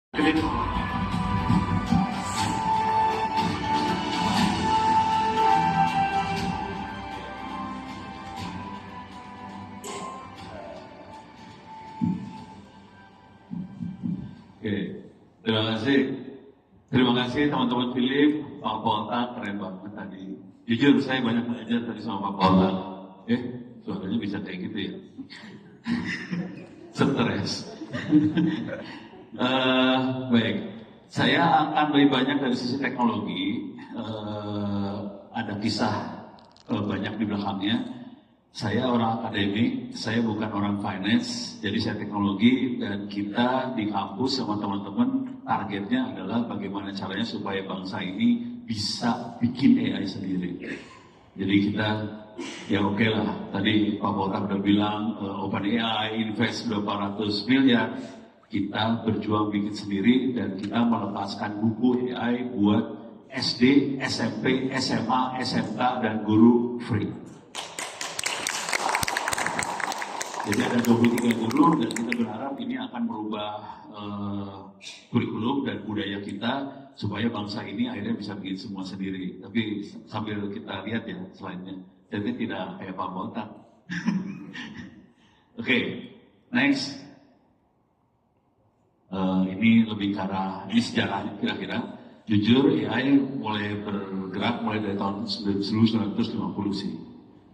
Oke, terima kasih. Terima kasih teman-teman Philip, Pak Polta, keren banget tadi. Jujur saya banyak belajar tadi sama Pak Polta. Suaranya bisa kayak gitu ya. Stres. Baik, saya akan lebih banyak dari sisi teknologi. Ada kisah banyak di belakangnya. Saya orang akademik, saya bukan orang finance, jadi saya teknologi dan kita di kampus sama teman-teman targetnya adalah bagaimana caranya supaya bangsa ini bisa bikin AI sendiri. Jadi kita ya oke lah, tadi Pak Polta udah bilang OpenAI invest berapa ratus miliar, kita berjuang bikin sendiri dan kita melepaskan buku AI buat SD, SMP, SMA, SMK dan guru free. Jadi ada 23 guru dan kita berharap ini akan merubah kurikulum dan budaya kita supaya bangsa ini akhirnya bisa bikin semua sendiri. Tapi sambil kita lihat ya slide-nya, jadi tidak kayak Pak Botak. Oke, next. Ini lebih ke arah, ini sejarahnya kira-kira. Jujur AI mulai bergerak mulai dari tahun 1950 sih.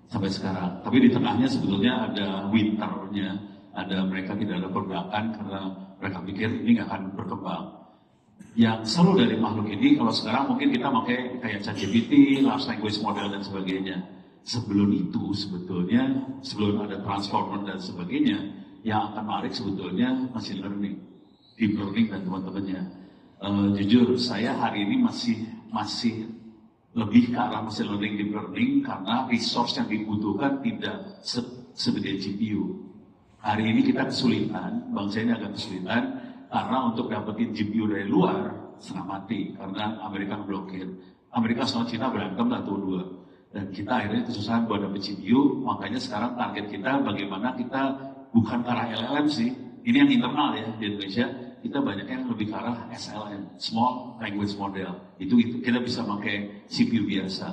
Sampai sekarang. Tapi di tengahnya sebetulnya ada winternya, ada mereka tidak ada pergerakan karena mereka pikir ini nggak akan berkembang. Yang seru dari makhluk ini, kalau sekarang mungkin kita pakai kayak ChatGPT, large language model dan sebagainya. Sebelum itu sebetulnya, sebelum ada transformer dan sebagainya, yang akan menarik sebetulnya machine learning, deep learning dan teman-temannya. Jujur, saya hari ini masih lebih ke arah machine learning, deep learning karena resource yang dibutuhkan tidak segede GPU. Hari ini kita kesulitan, bangsa ini agak kesulitan karena untuk dapetin GPU dari luar setengah mati karena Amerika blokir. Amerika sama Cina berantem lah tuh dua. Dan kita akhirnya kesusahan buat dapet GPU, makanya sekarang target kita bagaimana kita bukan ke arah LLM sih. Ini yang internal ya di Indonesia. Kita banyaknya lebih ke arah SLM, Small Language Model. Itu kita bisa pakai CPU biasa.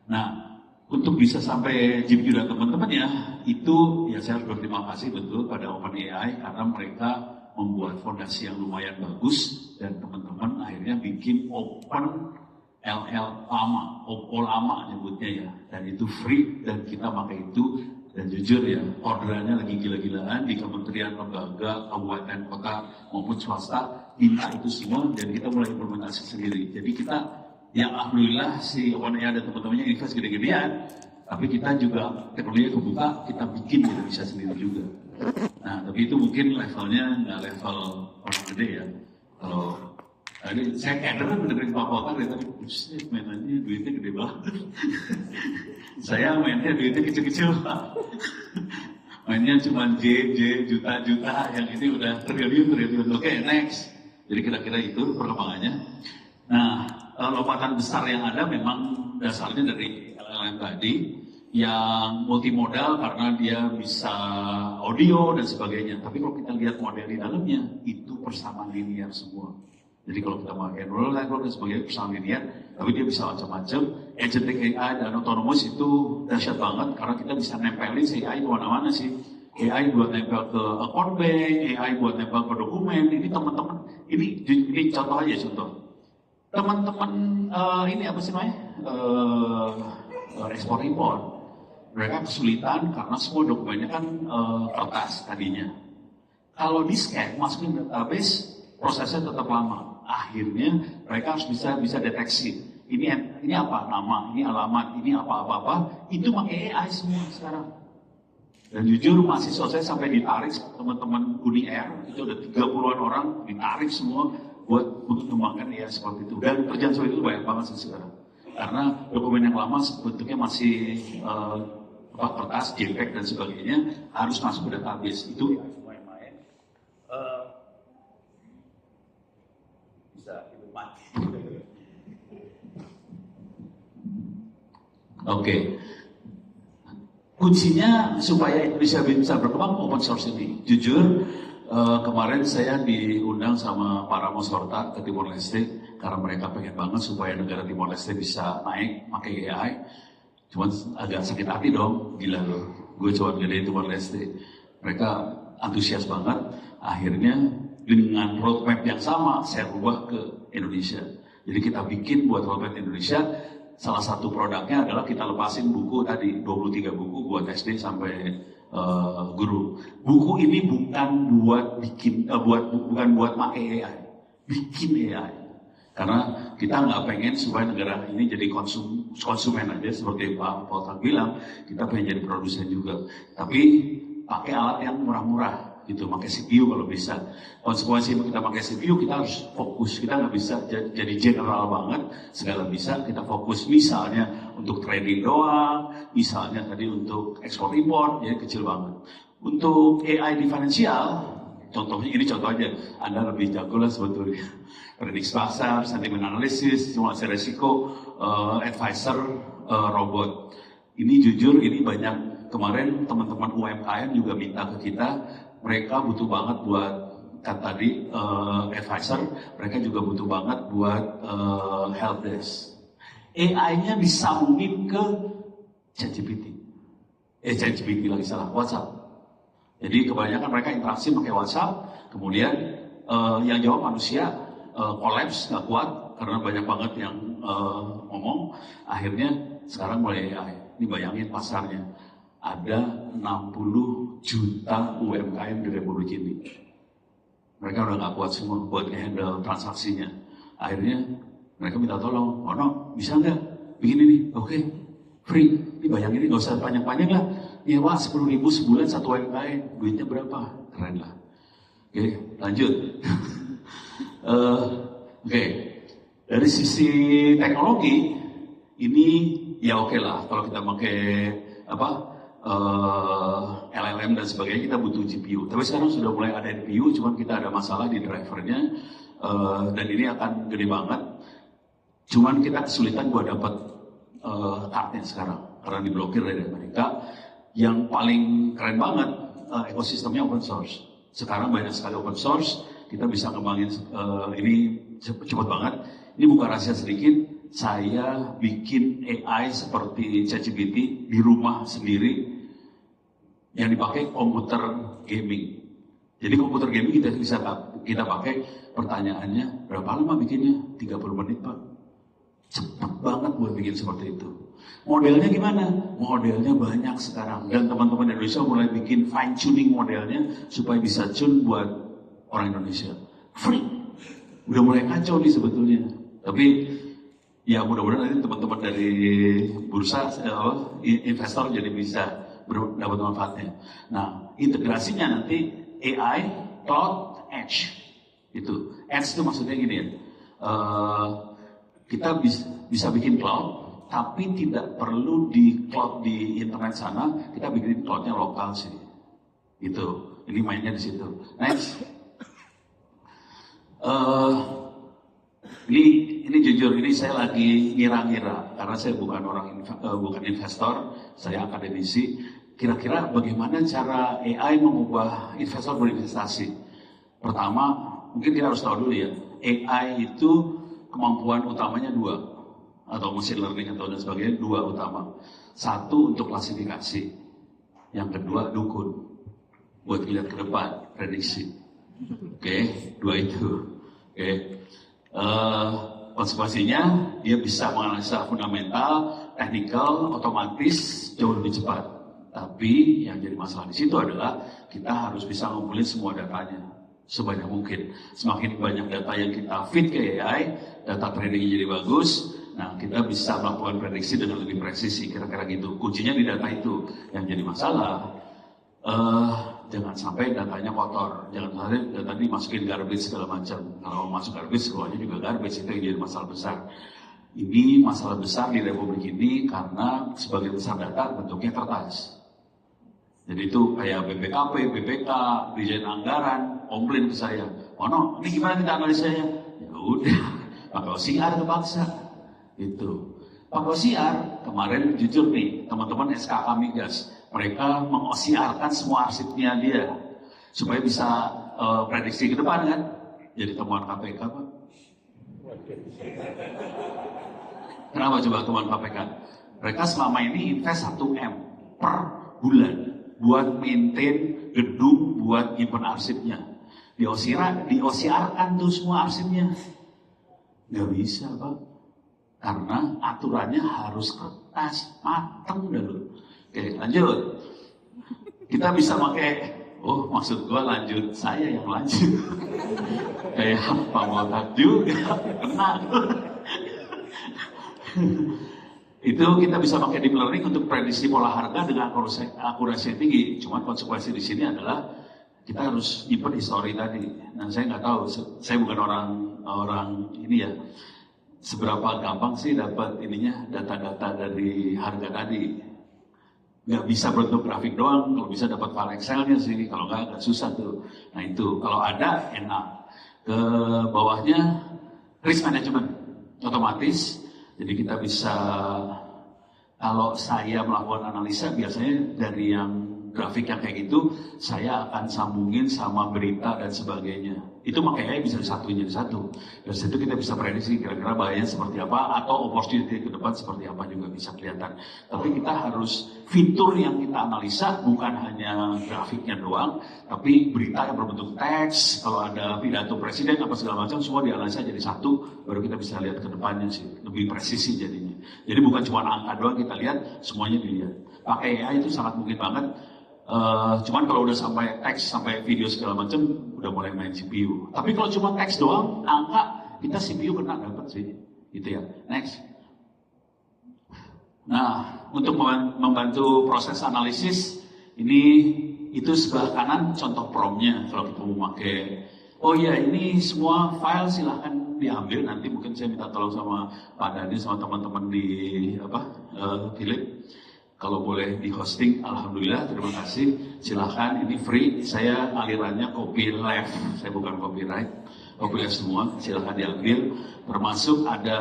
Nah, untuk bisa sampai GPU dan teman-temannya, itu ya saya harus berterima kasih betul pada OpenAI karena mereka membuat fondasi yang lumayan bagus dan teman-teman akhirnya bikin Open LL lama, OPO lama nyebutnya ya. Dan itu free dan kita pakai itu. Dan jujur ya, orderannya lagi gila-gilaan di kementerian, lembaga, kabupaten, kota maupun swasta, minta itu semua dan kita mulai implementasi sendiri. Jadi kita, ya alhamdulillah si OpenAI dan teman-temannya invest gede-gedean, tapi kita juga teknologinya kebuka, kita bikin di Indonesia sendiri juga. Nah, tapi itu mungkin levelnya nggak level orang gede ya. Kalau saya kader mendengarin Pak Polta dari tadi, buset mainannya duitnya gede banget. Saya mainnya duitnya kecil-kecil Pak. Mainnya cuma J, juta-juta, yang ini udah triliun. Oke, next. Jadi kira-kira itu perkembangannya. Nah, lompatan besar yang ada memang dasarnya dari LLM tadi, yang multimodal karena dia bisa audio dan sebagainya. Tapi kalau kita lihat model di dalamnya, itu persamaan linear semua. Jadi kalau kita pakai neural network dan sebagainya persamaan linear, tapi dia bisa macam-macam. Agentic AI dan autonomous itu dahsyat banget karena kita bisa nempelin si AI kemana-mana sih. AI buat nempel ke account bank, AI buat nempel ke dokumen. Ini teman-teman, ini contoh aja contoh. Teman-teman ini apa sih namanya? Ekspor impor. Mereka kesulitan karena semua dokumennya kan kertas tadinya. Kalau di scan masukin database, prosesnya tetap lama. Akhirnya mereka harus bisa deteksi. Ini apa nama, ini alamat, ini apa-apa. Itu pakai AI semua sekarang. Dan jujur mahasiswa saya sampai ditarik teman-teman Uni-Air, itu ada 30-an orang ditarik semua buat mengembangkan AI seperti itu. Dan kerjaan seperti itu banyak banget sih sekarang. Karena dokumen yang lama bentuknya masih kertas, JPEG dan sebagainya harus masuk ke database. Itu main-main. Bisa hidup mati. Oke. Kuncinya supaya Indonesia bisa berkembang open source ini. Jujur, Kemarin saya diundang sama para Mosorta ke Timor Leste karena mereka pengen banget supaya negara Timor Leste bisa naik pakai AI. Cuman agak sakit hati dong, gila loh. Gue cuma gede Timor Leste. Mereka antusias banget. Akhirnya dengan roadmap yang sama saya ubah ke Indonesia. Jadi kita bikin buat roadmap Indonesia. Salah satu produknya adalah kita lepasin buku tadi 23 buku buat SD sampai guru. Buku ini bukan buat bukan buat pakai AI, bikin AI. Karena kita nggak pengen supaya negara ini jadi konsumen aja seperti Pak Poltak bilang, kita pengen jadi produsen juga. Tapi pakai alat yang murah-murah gitu, pakai CPU kalau bisa. Konsekuensi kita pakai CPU, kita harus fokus. Kita nggak bisa jadi general banget, segala bisa. Kita fokus misalnya untuk trading doang, misalnya tadi untuk ekspor impor, jadi kecil banget. Untuk AI di finansial, contohnya ini contoh aja, Anda lebih jago lah sebetulnya. Prediksi pasar, sentimen analisis, simulasi resiko, advisor, robot. Ini jujur, ini banyak. Kemarin teman-teman UMKM juga minta ke kita, mereka butuh banget buat tadi advisor, mereka juga butuh banget buat help desk. AI-nya disambungin ke ChatGPT. ChatGPT lagi salah, WhatsApp. Jadi kebanyakan mereka interaksi pakai WhatsApp, kemudian yang jawab manusia collapse, nggak kuat karena banyak banget yang ngomong. Akhirnya sekarang mulai AI. Ini bayangin pasarnya. Ada 60 juta UMKM di Republik ini. Mereka udah nggak kuat semua buat handle transaksinya. Akhirnya mereka minta tolong, no, bisa nggak bikin ini? Oke, free. Ini bayangin ini nggak usah panjang-panjang lah. Nyewa 10.000 sebulan satu UMKM, duitnya berapa? Keren lah. Oke, lanjut. Oke, dari sisi teknologi ini ya oke lah. Kalau kita pakai LLM dan sebagainya, kita butuh GPU. Tapi sekarang sudah mulai ada NPU, cuman kita ada masalah di drivernya, dan ini akan gede banget. Cuman kita kesulitan buat dapat kartnya sekarang karena diblokir dari Amerika. Yang paling keren banget ekosistemnya open source. Sekarang banyak sekali open source, kita bisa kembangin ini cepat banget. Ini bukan rahasia sedikit. Saya bikin AI seperti ChatGPT di rumah sendiri yang dipakai komputer gaming. Jadi komputer gaming kita bisa kita pakai, pertanyaannya berapa lama bikinnya? 30 menit Pak. Cepat banget buat bikin seperti itu. Modelnya gimana? Modelnya banyak sekarang dan teman-teman Indonesia mulai bikin fine tuning modelnya supaya bisa tune buat orang Indonesia. Free. Udah mulai kacau nih sebetulnya. Tapi ya mudah-mudahan nanti teman-teman dari bursa, investor jadi bisa dapat manfaatnya. Nah, integrasinya nanti AI, cloud, edge. Itu. Edge itu maksudnya gini ya. Kita bisa bikin cloud, tapi tidak perlu di cloud di internet sana. Kita bikin cloudnya lokal sih. Itu. Ini mainnya di situ. Next. Ini jujur, ini saya lagi ngira-ngira karena saya bukan investor, saya akademisi. Kira-kira bagaimana cara AI mengubah investor berinvestasi? Pertama, mungkin kita harus tahu dulu ya, AI itu kemampuan utamanya dua, atau machine learning atau dan sebagainya dua utama. Satu untuk klasifikasi, yang kedua dukun, buat lihat ke depan, prediksi. Oke, dua itu. Oke. Konsekuensinya dia bisa menganalisa fundamental, teknikal, otomatis jauh lebih cepat. Tapi yang jadi masalah di situ adalah kita harus bisa ngumpulin semua datanya sebanyak mungkin. Semakin banyak data yang kita feed ke AI, data tradingnya jadi bagus. Nah, kita bisa melakukan prediksi dengan lebih presisi, kira-kira gitu. Kuncinya di data itu. Yang jadi masalah, jangan sampai datanya kotor, jangan sampai data ini masukin garbage segala macam. Kalau masuk garbage, keluarnya juga garbage, itu yang jadi masalah besar. Ini masalah besar di Republik ini karena sebagian besar data bentuknya kertas. Jadi itu kayak BPKP, BPK, Dirjen Anggaran, komplain ke saya. No, ini gimana kita analisanya? Ya udah, pakai OCR kebangsa. Itu. Pakai OCR, kemarin jujur nih, teman-teman SKK Migas, mereka meng-OCR-kan semua arsipnya dia. supaya bisa prediksi ke depan kan. Jadi temuan KPK Pak. Kenapa coba temuan KPK? Mereka selama ini invest 1 M per bulan buat maintain gedung, buat nyimpen arsipnya. Di-OCR-kan tuh semua arsipnya. Nggak bisa Pak. Karena aturannya harus kertas, mateng dulu. Oke, lanjut. Kita bisa pakai, maksud gua lanjut, saya yang lanjut. Kayak Pak Motak juga, kena. Itu kita bisa pakai deep learning untuk prediksi pola harga dengan akurasi yang tinggi. Cuma konsekuensi di sini adalah kita harus nyimpen histori tadi. Nah, saya nggak tahu, saya bukan orang ini ya. Seberapa gampang sih dapat data-data dari harga tadi? Nggak bisa bentuk grafik doang, kalau bisa dapat file Excel-nya sih, kalau nggak agak susah tuh. Nah itu, kalau ada enak. Ke bawahnya risk management, otomatis. Jadi kita bisa, kalau saya melakukan analisa biasanya dari yang grafik yang kayak gitu, saya akan sambungin sama berita dan sebagainya. Itu makanya bisa disatuin jadi satu. Dari situ kita bisa prediksi kira-kira bahayanya seperti apa, atau opportunity ke depan seperti apa juga bisa kelihatan. Tapi kita harus, fitur yang kita analisa bukan hanya grafiknya doang, tapi berita yang berbentuk teks, kalau ada pidato presiden apa segala macam, semua dianalisa jadi satu, baru kita bisa lihat ke depannya sih, lebih presisi jadinya. Jadi bukan cuma angka doang kita lihat, semuanya dilihat. Pakai AI itu sangat mungkin banget. Cuman kalau udah sampai teks, sampai video segala macam, udah mulai main CPU. Tapi kalau cuma teks doang, angka, kita CPU kena dapat sih, gitu ya. Next. Nah, untuk membantu proses analisis, itu sebelah kanan contoh prompt-nya. Kalau kita mau pakai, ini semua file silahkan diambil. Nanti mungkin saya minta tolong sama Pak Dhani, sama teman-teman di Philip. Kalau boleh di hosting, alhamdulillah, terima kasih. Silahkan, ini free. Saya alirannya copyleft, saya bukan copyright. Copyleft semua, silahkan diambil. Termasuk ada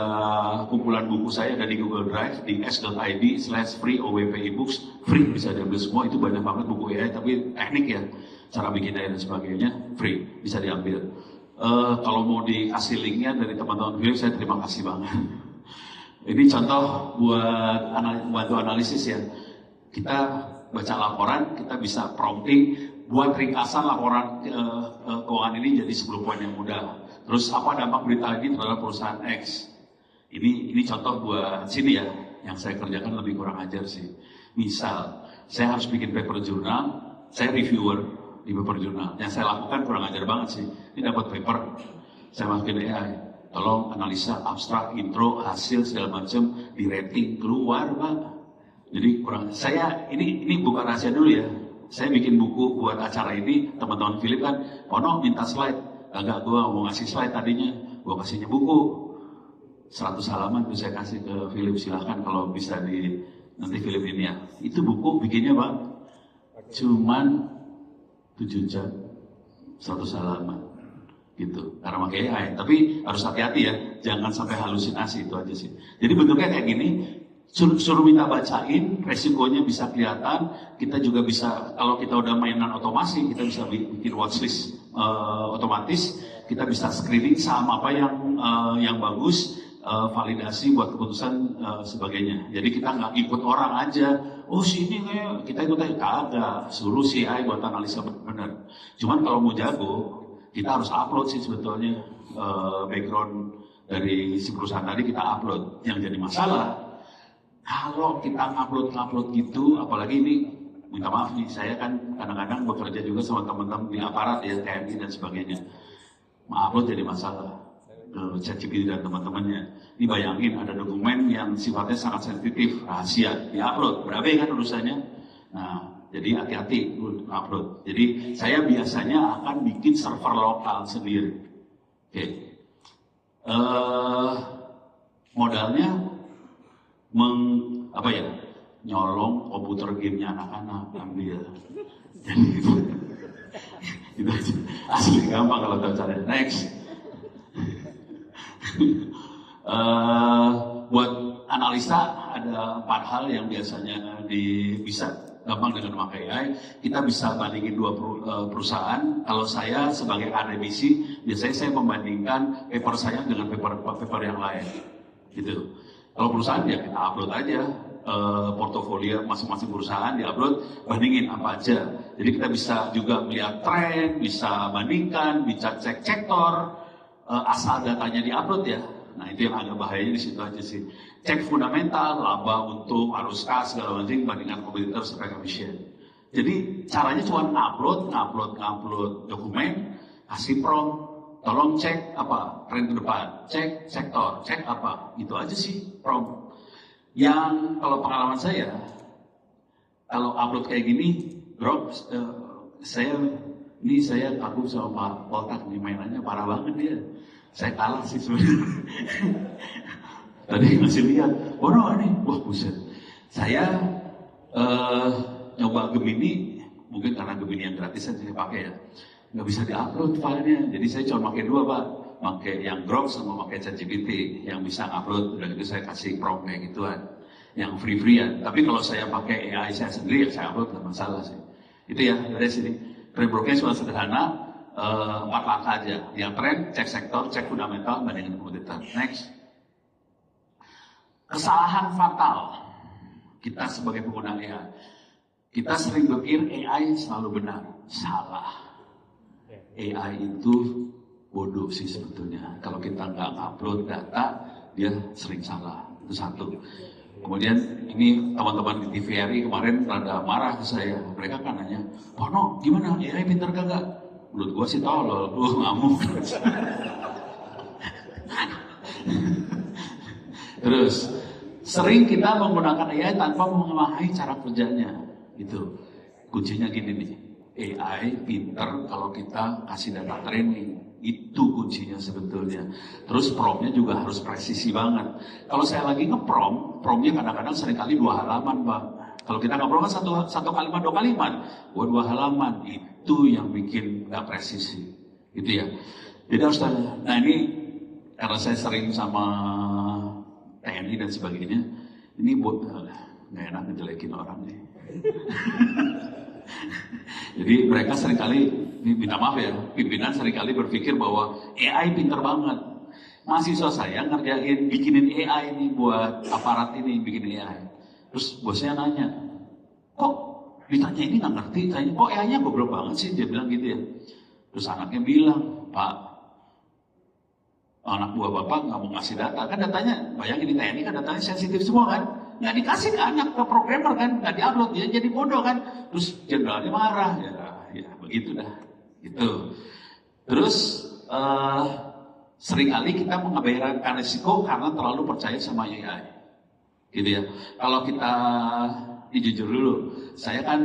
kumpulan buku saya ada di Google Drive di s.id/free OWP ebooks. Free bisa diambil semua, itu banyak banget buku AI, tapi teknik ya, cara bikin AI dan sebagainya, free, bisa diambil. Kalau mau dikasih linknya dari teman-teman Philip, saya terima kasih banget. Ini contoh buat bantu analisis ya. Kita baca laporan, kita bisa prompting buat ringkasan laporan keuangan ini jadi 10 poin yang mudah. Terus apa dampak berita ini terhadap perusahaan X? Ini contoh buat sini ya, yang saya kerjakan lebih kurang ajar sih. Misal, saya harus bikin paper jurnal, saya reviewer di paper jurnal. Yang saya lakukan kurang ajar banget sih. Ini dapat paper, saya masukin AI. Tolong analisa abstrak, intro, hasil segala macam di rating keluar Pak. Jadi kurang. Saya ini bukan rahasia dulu ya. Saya bikin buku buat acara ini, teman-teman Philip kan, minta slide. Agak gua mau ngasih slide tadinya, gua kasihnya buku 100 halaman tuh saya kasih ke Philip, silahkan kalau bisa nanti Philip ini ya. Itu buku bikinnya Pak, cuman 7 jam 100 halaman. Gitu, karena pakai AI. Tapi harus hati-hati ya, jangan sampai halusinasi, itu aja sih. Jadi bentuknya kayak gini, suruh minta bacain, resikonya bisa kelihatan. Kita juga bisa, kalau kita udah mainan otomasi, kita bisa bikin watchlist otomatis. Kita bisa screening saham apa yang bagus, validasi buat keputusan sebagainya. Jadi kita nggak ikut orang aja. Sini kayak kita ikut aja, kagak. Suruh si AI buat analisa benar. Cuman kalau mau jago, kita harus upload sih sebetulnya background dari si perusahaan tadi kita upload. Yang jadi masalah kalau kita upload gitu, apalagi ini minta maaf nih, saya kan kadang-kadang bekerja juga sama teman-teman di aparat ya, TNI dan sebagainya. Upload jadi masalah ke ChatGPT dan teman-temannya. Ini bayangin ada dokumen yang sifatnya sangat sensitif, rahasia, di-upload, berapa kan urusannya? Nah, jadi hati-hati upload. Jadi saya biasanya akan bikin server lokal sendiri. Oke. Modalnya nyolong komputer gamenya anak-anak, ambil. Jadi itu aja. Asli gampang kalau tahu caranya. Next. Buat analisa ada 4 hal yang biasanya bisa gampang dengan memakai AI. Kita bisa bandingin dua perusahaan. Kalau saya sebagai akademisi, biasanya saya membandingkan paper saya dengan paper yang lain. Gitu. Kalau perusahaan ya kita upload aja portofolio masing-masing perusahaan, diupload, bandingin apa aja. Jadi kita bisa juga melihat tren, bisa bandingkan, bisa cek sektor, asal datanya diupload ya. Nah itu yang agak bahayanya di situ aja sih. Cek fundamental, laba, untung, arus kas, segala macam, bandingkan kompetitor supaya efisien. Jadi caranya cuma ngupload dokumen, kasih prompt, tolong cek apa tren ke depan, cek sektor, cek apa, itu aja sih prompt. Yang kalau pengalaman saya, kalau upload kayak gini, drop, saya kagum sama Pak Poltak nih, mainannya parah banget dia. Saya kalah sih sebenarnya. Tadi masih lihat, oh no nih, wah buset. Saya nyoba Gemini, mungkin karena Gemini yang gratisan saya pakai ya, nggak bisa diupload filenya. Jadi saya cuma pakai dua Pak, pakai yang Grok sama pakai ChatGPT yang bisa upload. Dan itu saya kasih prompt kayak gituan, yang free-freean. Tapi kalau saya pakai AI saya sendiri, ya saya upload nggak masalah sih. Itu ya dari sini. Trend broking cuma sederhana, 4 langkah aja. Yang tren, cek sektor, cek fundamental, bandingkan komoditas. Next. Kesalahan fatal kita sebagai pengguna AI. Kita sering berpikir AI selalu benar. Salah. AI itu bodoh sih sebetulnya. Kalau kita nggak upload data, dia sering salah. Itu satu. Kemudian ini teman-teman di TVRI kemarin rada marah ke saya. Mereka kan nanya, Pono gimana AI pintar kagak? Menurut gua sih tolol, gua ngamuk. Terus sering kita menggunakan AI tanpa memahami cara kerjanya. Itu kuncinya gini nih. AI pinter kalau kita kasih data training. Itu kuncinya sebetulnya. Terus promptnya juga harus presisi banget. Kalau saya lagi promptnya kadang-kadang seringkali 2 halaman Pak. Kalau kita ngobrol kan satu kalimat 2 kalimat, 2 halaman. Itu yang bikin nggak presisi. Gitu ya. Jadi harus tanya. Nah ini karena saya sering sama TNI dan sebagainya, ini buat nggak enak ngejelekin orang nih. Jadi mereka seringkali, minta maaf ya, pimpinan seringkali berpikir bahwa AI pinter banget. Mahasiswa saya ngerjain, bikinin AI nih buat aparat ini, bikin AI. Terus bosnya nanya, kok ditanya ini nggak ngerti, tanya, kok AI-nya goblok banget sih, dia bilang gitu ya. Terus anaknya bilang, Pak, anak buah bapak nggak mau ngasih data, kan datanya, bayangin di TNI kan datanya sensitif semua kan. Nggak dikasih ke anak, ke programmer kan, nggak diupload, dia jadi bodoh kan. Terus jenderalnya marah, ya begitu dah. Gitu. Terus seringkali kita mengabaikan risiko karena terlalu percaya sama AI. Gitu ya. Kalau kita jujur dulu, saya kan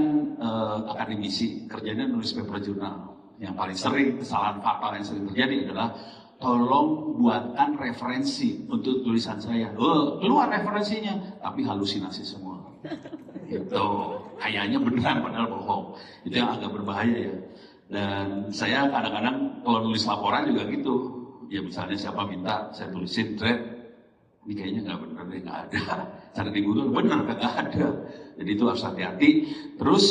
akademisi, kerjanya nulis paper jurnal. Yang paling sering kesalahan fatal yang sering terjadi adalah tolong buatkan referensi untuk tulisan saya. Keluar referensinya, tapi halusinasi semua. Itu kayaknya beneran padahal bohong. Itu yang agak berbahaya ya. Dan saya kadang-kadang kalau nulis laporan juga gitu. Ya misalnya siapa minta, saya tulisin thread. Ini kayaknya nggak bener deh, nggak ada. Cari di Google, bener nggak ada. Jadi itu harus hati-hati. Terus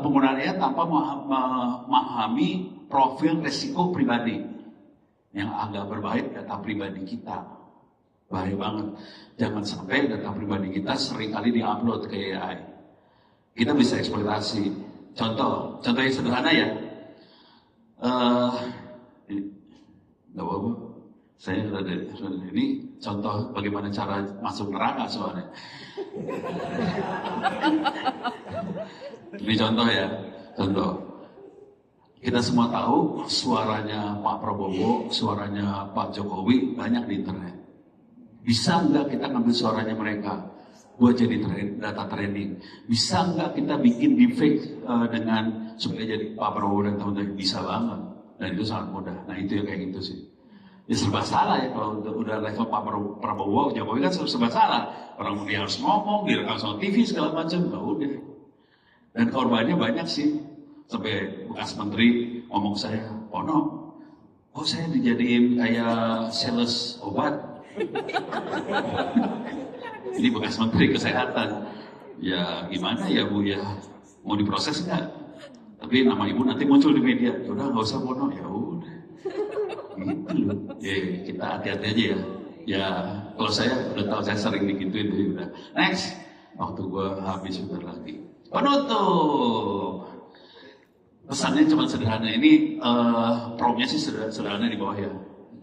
penggunaannya tanpa memahami profil resiko pribadi. Yang agak berbahaya data pribadi kita. Bahaya banget. Jangan sampai data pribadi kita seringkali diupload ke AI. Kita bisa eksploitasi. Contoh yang sederhana ya. Gak apa-apa. Saya ini contoh bagaimana cara masuk neraka soalnya. Ini contoh ya. Contoh. Kita semua tahu suaranya Pak Prabowo, suaranya Pak Jokowi banyak di internet. Bisa nggak kita ngambil suaranya mereka buat jadi data training? Bisa nggak kita bikin deepfake dengan supaya jadi Pak Prabowo dan teman-teman? Bisa banget. Dan itu sangat mudah. Nah itu yang kayak gitu sih. Ya serba salah ya kalau udah level Pak Prabowo, Jokowi kan serba salah. Orang dia harus ngomong, direkam sama TV segala macam. Nah udah. Dan korbannya banyak sih. Sampai bekas menteri ngomong saya, Pono, kok saya dijadiin kayak sales obat? Ini bekas menteri kesehatan. Ya gimana ya Bu ya, mau diproses nggak? Tapi nama ibu nanti muncul di media, ya udah nggak usah bono, ya udah. Gitu loh. Kita hati-hati aja ya. Ya kalau saya udah tahu saya sering digituin, jadi udah. Next, waktu gue habis udah lagi. Penutup. Pesannya cuma sederhana, ini promnya sih sederhana di bawah ya,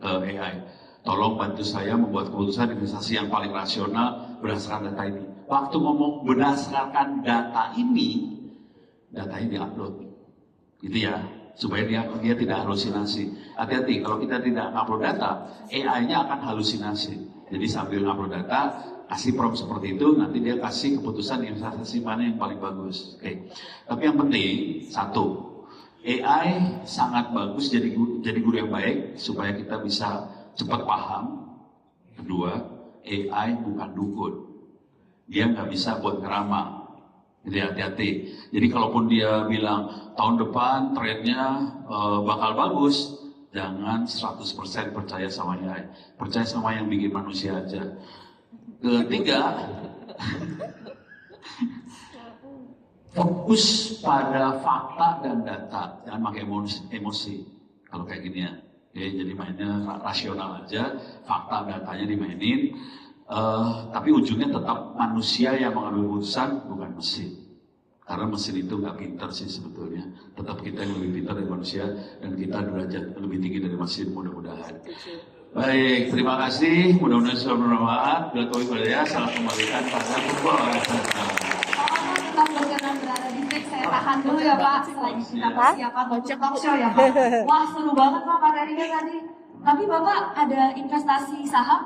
AI. Tolong bantu saya membuat keputusan investasi yang paling rasional berdasarkan data ini. Waktu ngomong berdasarkan data ini diupload, gitu ya, supaya dia tidak halusinasi. Hati-hati, kalau kita tidak upload data, AI-nya akan halusinasi. Jadi sambil upload data, kasih prompt seperti itu, nanti dia kasih keputusan investasi mana yang paling bagus. Oke. Tapi yang penting, satu, AI sangat bagus jadi guru yang baik supaya kita bisa cepat paham. Kedua, AI bukan dukun. Dia nggak bisa buat ngeramal. Jadi hati-hati. Jadi kalaupun dia bilang tahun depan trennya bakal bagus, jangan 100% percaya sama AI. Percaya sama yang bikin manusia aja. Ketiga, fokus pada fakta dan data, jangan pakai emosi kalau kayak gini ya. Jadi mainnya rasional aja, fakta datanya dimainin, tapi ujungnya tetap manusia yang mengambil keputusan, bukan mesin. Karena mesin itu nggak pintar sih sebetulnya, tetap kita yang lebih pintar dari manusia, dan kita derajat lebih tinggi dari mesin, mudah-mudahan. Baik, terima kasih, mudah-mudahan sudah bermanfaat. Bila tahu ya, salam kembalikan pada football. Kita berkenan berada di break, saya tahan dulu ya Pak, selagi kita persiapan untuk talk show ya Pak. Wah seru banget Pak materinya tadi. Tapi Bapak ada investasi saham?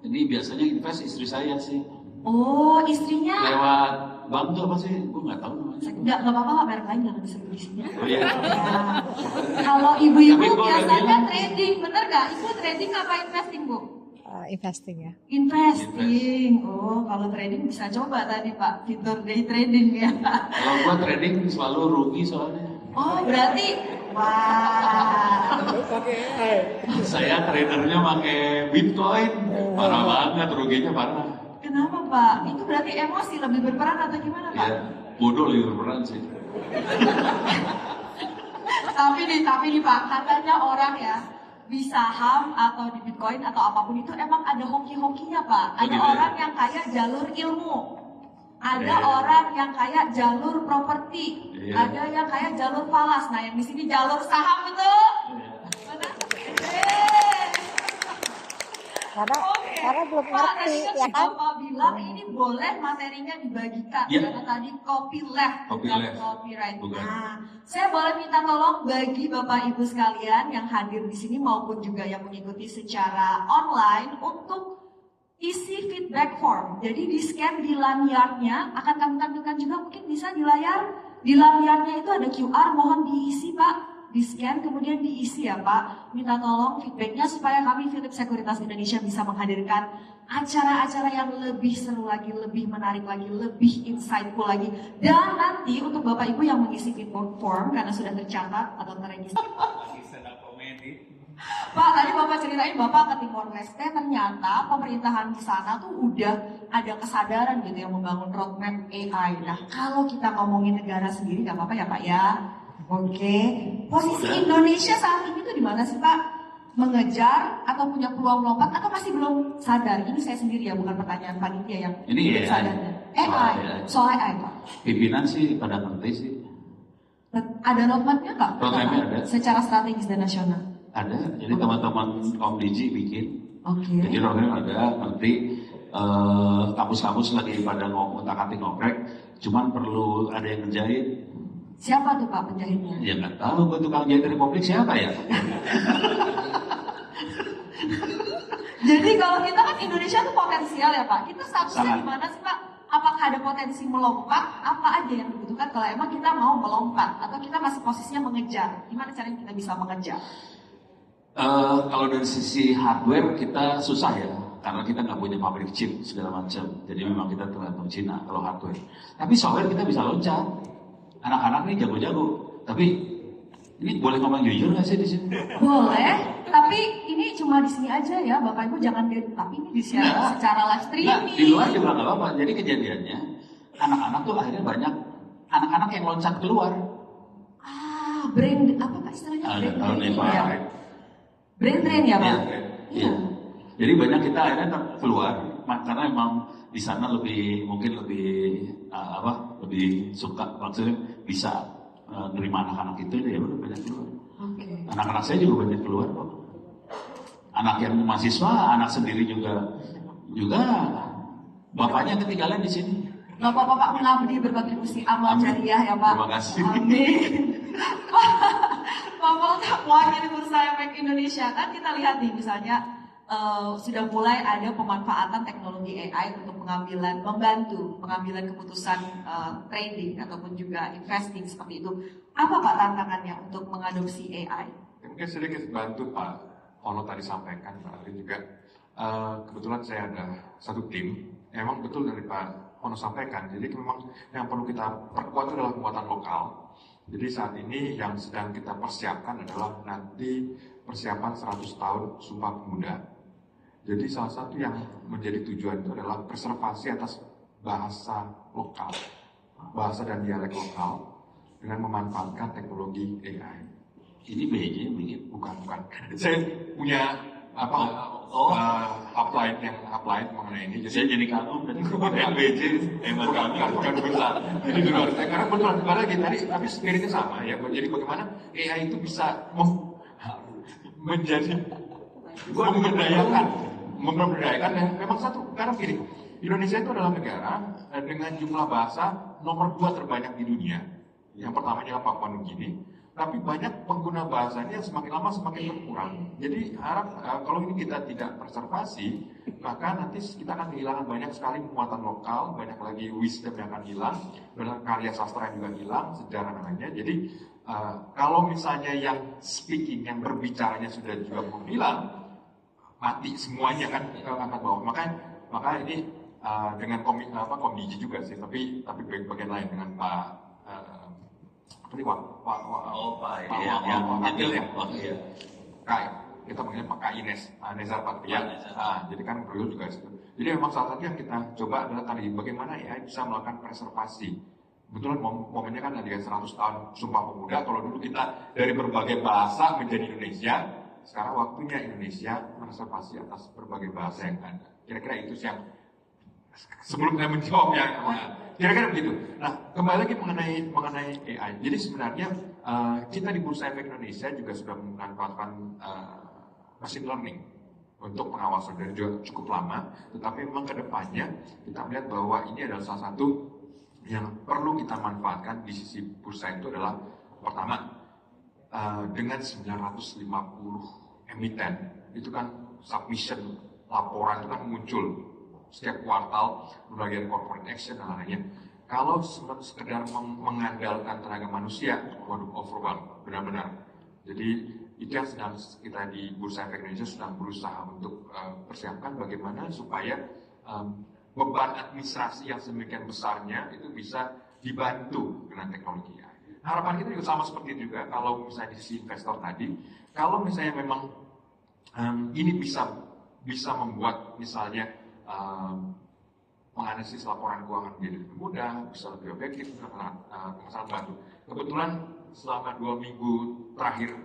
Ini biasanya invest istri saya sih. Oh istrinya? Lewat bank tuh apa sih? Gue nggak tahu namanya. Nggak apa-apa Pak, merek lain jangan disebut di sini. Oh iya. Ya. Kalau ibu-ibu biasanya trading, bener nggak? Ibu trading apa investing Bu? Investing ya. Investing. Oh, kalau trading bisa coba tadi Pak, fitur day trading ya. Kalau gua trading selalu rugi soalnya. Oh, berarti wah. Saya tradernya pakai Bitcoin. Parah banget, ruginya parah. Kenapa Pak? Itu berarti emosi lebih berperan atau gimana Pak? Ya, bodoh lebih berperan sih. tapi nih Pak, katanya orang ya di saham atau di Bitcoin atau apapun itu emang ada hoki-hokinya Pak. Ada Begitu, orang yang kaya jalur ilmu, ada orang yang kaya jalur properti, ada yang kaya jalur falas. Nah yang di sini jalur saham betul? Benar? Karena belum Pak, ngerti tadi ya kan. Bapak bilang ini boleh materinya dibagikan. Ya. Karena tadi copyleft, bukan Copyleft. copyright. Bukan. Nah, saya boleh minta tolong bagi Bapak Ibu sekalian yang hadir di sini maupun juga yang mengikuti secara online untuk isi feedback form. Jadi di scan di lanyardnya, akan kami tampilkan juga mungkin bisa di layar. Di lanyardnya itu ada QR, mohon diisi Pak. Di scan kemudian diisi ya Pak. Minta tolong feedbacknya supaya kami Philips Sekuritas Indonesia bisa menghadirkan acara-acara yang lebih seru lagi, lebih menarik lagi, lebih insightful lagi. Dan nanti untuk Bapak Ibu yang mengisi feedback form karena sudah tercatat atau terregistrasi. Pak, tadi Bapak ceritain Bapak ke Timor Leste, ternyata pemerintahan di sana tuh udah ada kesadaran gitu yang membangun roadmap AI. Nah, kalau kita ngomongin negara sendiri nggak apa-apa ya Pak ya. Oke, posisi Indonesia saat ini tuh di mana sih Pak? Mengejar atau punya peluang melompat atau masih belum sadar? Ini saya sendiri ya, bukan pertanyaan panitia yang Ini sadar. Soal AI Pak. Pimpinan sih pada ngerti sih. Ada roadmapnya Pak? Roadmapnya ada. Secara strategis dan nasional. Ada, jadi teman-teman Komdiji bikin. Oke. Jadi roadmap ada, nanti kampus-kampus lagi pada ngotak-atik ngoprek, cuman perlu ada yang ngejahit. Siapa tuh Pak penjahitnya? Ya nggak tahu, gue tukang jahit Republik siapa ya? Jadi kalau kita kan Indonesia tuh potensial ya Pak. Kita statusnya Sangat. di mana sih Pak? Apakah ada potensi melompat? Apa aja yang dibutuhkan kalau emang kita mau melompat? Atau kita masih posisinya mengejar? Gimana caranya kita bisa mengejar? Kalau dari sisi hardware kita susah ya, karena kita nggak punya pabrik chip segala macam. Jadi memang kita tergantung Cina kalau hardware. Tapi software kita bisa loncat. Anak-anak ini jago-jago. Tapi ini boleh ngomong jujur nggak sih di sini? Boleh, tapi ini cuma di sini aja ya, Bapak Ibu jangan tapi ini di secara live streaming. Di luar juga nggak apa-apa. Jadi kejadiannya anak-anak tuh akhirnya banyak anak-anak yang loncat keluar. Brand apa Pak istilahnya? Tahun Brand ini ya. Brand ya Pak. Iya. Jadi banyak kita akhirnya keluar karena memang di sana mungkin lebih lebih suka, maksudnya bisa nerima anak-anak itu, ya udah banyak keluar. Oke. Anak-anak saya juga banyak keluar kok. Anak yang mahasiswa, anak sendiri juga bapaknya ketinggalan di sini. Bapak-bapak mengabdi berbagi fungsi amal Amin. jariah ya Pak. Terima kasih. Amin. Bapak wakil Bursa Efek Indonesia, kan kita lihat nih misalnya sudah mulai ada pemanfaatan teknologi AI untuk membantu pengambilan keputusan trading ataupun juga investing seperti itu. Apa Pak tantangannya untuk mengadopsi AI? Mungkin sedikit bantu Pak Ono tadi sampaikan, Pak Ali juga. Kebetulan saya ada satu tim, memang betul dari Pak Ono sampaikan. Jadi memang yang perlu kita perkuat adalah muatan lokal. Jadi saat ini yang sedang kita persiapkan adalah nanti persiapan 100 tahun Sumpah Pemuda. Jadi salah satu yang menjadi tujuan itu adalah preservasi atas bahasa lokal, bahasa dan dialek lokal dengan memanfaatkan teknologi AI. Ini BJ mungkin. Bukan. Saya punya applied mengenai ini. Saya jadi kagum dan BJ hemat kami. Bukan besar. Jadi di luar saya, karena betul lagi tadi, tapi spiritnya sama ya. Jadi bagaimana AI itu bisa menjadi memberdayakan yang memang satu. Karena gini, Indonesia itu adalah negara dengan jumlah bahasa nomor 2 terbanyak di dunia. Yang pertamanya Papua Nugini. Tapi banyak pengguna bahasanya semakin lama semakin berkurang. Jadi harap kalau ini kita tidak preservasi, maka nanti kita akan kehilangan banyak sekali muatan lokal, banyak lagi wisdom yang akan hilang, banyak karya sastra yang juga hilang, sejarah namanya. Jadi kalau misalnya yang speaking, yang berbicaranya sudah juga mau hilang, mati semuanya kan angkat bawah. Maka ini dengan komdiji juga sih, tapi bagian lain dengan Pak kita panggilnya Pak Ines, Nezar Patria. Jadi kan beliau juga situ. Jadi memang salah satu yang kita coba adalah tadi bagaimana ya bisa melakukan preservasi. Kebetulan momennya kan ada 100 tahun Sumpah Pemuda. Kalau dulu kita dari berbagai bahasa menjadi Indonesia, sekarang waktunya Indonesia preservasi atas berbagai bahasa yang ada. Kira-kira itu yang sebelum saya menjawab ya. Kira-kira begitu. Nah, kembali lagi mengenai AI. Jadi sebenarnya kita di Bursa Efek Indonesia juga sudah memanfaatkan machine learning untuk pengawasan dari juga cukup lama. Tetapi memang kedepannya kita melihat bahwa ini adalah salah satu yang perlu kita manfaatkan di sisi bursa itu adalah pertama dengan 950 emiten itu kan submission laporan itu kan muncul setiap kuartal berbagai corporate action dan lainnya. Kalau sekedar mengandalkan tenaga manusia, waduh overwhelm, benar-benar. Jadi itu yang sedang kita di Bursa Efek Indonesia sedang berusaha untuk persiapkan bagaimana supaya beban administrasi yang sedemikian besarnya itu bisa dibantu dengan teknologi. Harapan kita juga sama seperti itu juga kalau misalnya di sisi investor tadi, kalau misalnya memang ini bisa membuat misalnya menganalisis laporan keuangan menjadi lebih mudah, bisa lebih objektif, sangat bantu. Kebetulan selama 2 minggu terakhir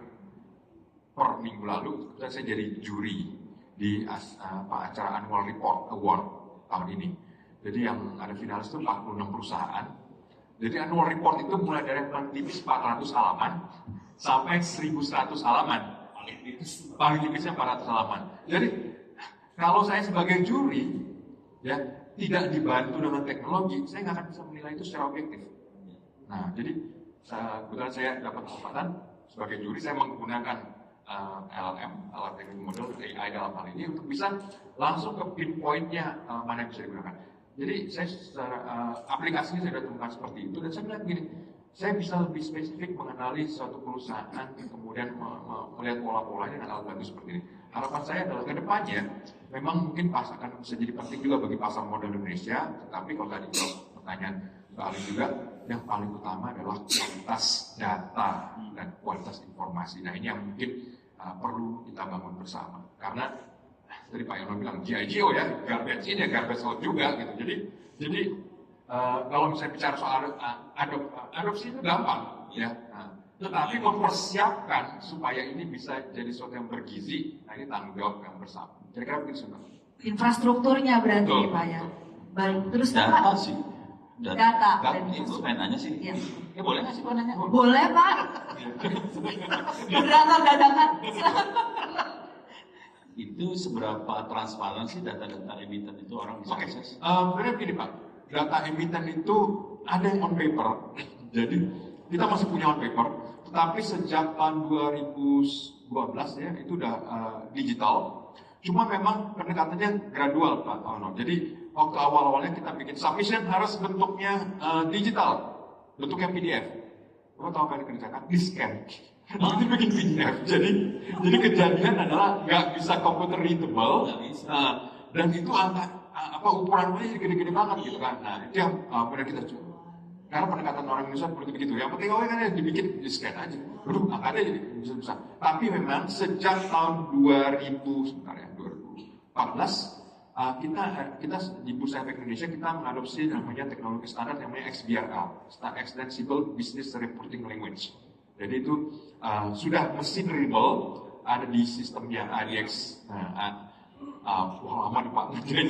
per minggu lalu, saya jadi juri di acara Annual Report Award tahun ini. Jadi yang ada finalis itu 46 perusahaan. Jadi Annual Report itu mulai dari yang tipis 400 halaman sampai 1100 halaman. Paling tipisnya 400 halaman. Jadi kalau saya sebagai juri, ya tidak dibantu dengan teknologi, saya nggak akan bisa menilai itu secara objektif. Nah, jadi kebetulan saya dapat kesempatan sebagai juri, saya menggunakan LLM, alat teknik model AI dalam hal ini untuk bisa langsung ke pinpointnya mana yang bisa digunakan. Jadi saya aplikasinya saya sudah temukan seperti itu dan saya bilang gini, saya bisa lebih spesifik mengenali suatu perusahaan, kemudian melihat pola-polanya dengan alat bantu seperti ini. Harapan saya adalah ke depannya, memang mungkin akan bisa jadi penting juga bagi pasar modal Indonesia, tetapi kalau tadi pertanyaan Mbak Ali juga, yang paling utama adalah kualitas data dan kualitas informasi. Nah ini yang mungkin perlu kita bangun bersama. Karena tadi Pak Yono bilang GIGO ya, garbage in ya garbage out juga gitu. Jadi kalau misalnya bicara soal adopsi itu gampang, ya. Nah, tetapi mempersiapkan supaya ini bisa jadi sesuatu yang bergizi, nah ini tanggung jawab yang bersama. Kira-kira begitu, Saudara. Infrastrukturnya berarti Betul, Pak ya. betul. Baik, terus Data Pak? sih. Data. Itu pengen nanya sih. Iya. Ya boleh nggak sih Pak nanya? Boleh Pak. Moderator dadakan. Itu seberapa transparan sih data-data emiten itu orang bisa Oke, akses? sebenarnya begini Pak, data emiten itu ada yang on paper, jadi kita masih punya on paper, tetapi sejak tahun 2012 ya itu udah digital. Cuma memang pendekatannya gradual Pak Ono. Jadi waktu awal-awalnya kita bikin submission harus bentuknya digital, bentuknya PDF. Kamu tahu apa yang dikerjakan? Di scan. Itu bikin PDF. Jadi kejadian adalah nggak bisa computer readable. Dan itu ukurannya gede-gede banget gitu kan. Nah itu yang benar kita coba. Karena pendekatan orang Indonesia seperti begitu. Yang penting kan ya dibikin di scan aja. Angkanya jadi besar. Tapi memang sejak tahun 2014 kita di Bursa Efek Indonesia kita mengadopsi namanya teknologi standar namanya XBRL, Extensible Business Reporting Language. Jadi itu sudah mesin readable, ada di sistemnya ADX. Lama nih Pak,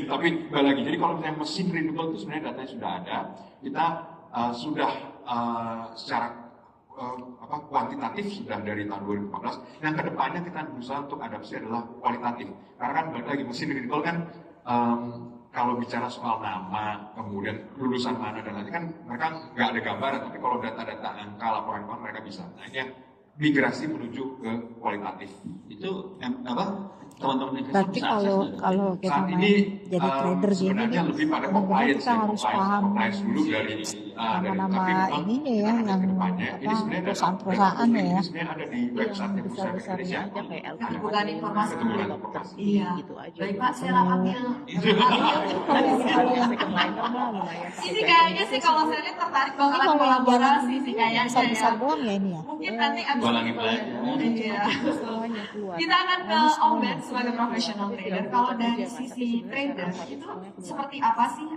tapi balik lagi. Jadi kalau misalnya mesin readable itu sebenarnya datanya sudah ada. Kita sudah secara kuantitatif sudah dari tahun 2014. Yang kedepannya kita berusaha untuk adaptasi adalah kualitatif. Karena kan balik lagi mesin readable kan kalau bicara soal nama, kemudian lulusan mana dan lain kan mereka nggak ada gambaran. Tapi kalau data-data angka laporan mereka bisa. Nah ini yang migrasi menuju ke kualitatif. Itu teman-teman investor Berarti bisa akses nggak? kalau kita Saat main ini jadi trader gini sebenarnya nih, lebih pada benar-benar compliance, kita harus paham compliance dulu dari nama-nama tapi memang ininya ya, kita yang kedepannya, ini sebenarnya perusahaan-perusahaan ya. ini sebenarnya ada di website Bursa Efek besar-besarnya Indonesia. aja kayak Bukan informasi. Iya. gitu aja. Baik Pak, saya ambil. Kalau yang second liner mah lumayan. Ini kayaknya sih kalau saya lihat tertarik Ini banget kalau yang kolaborasi jalan sih kayaknya besar-besar ya. doang ya ini ya. Mungkin nanti abis Gua lagi belajar. Iya. Semuanya keluar. Kita akan ke Om Ben sebagai professional trader. Kalau dari sisi trader itu seperti apa sih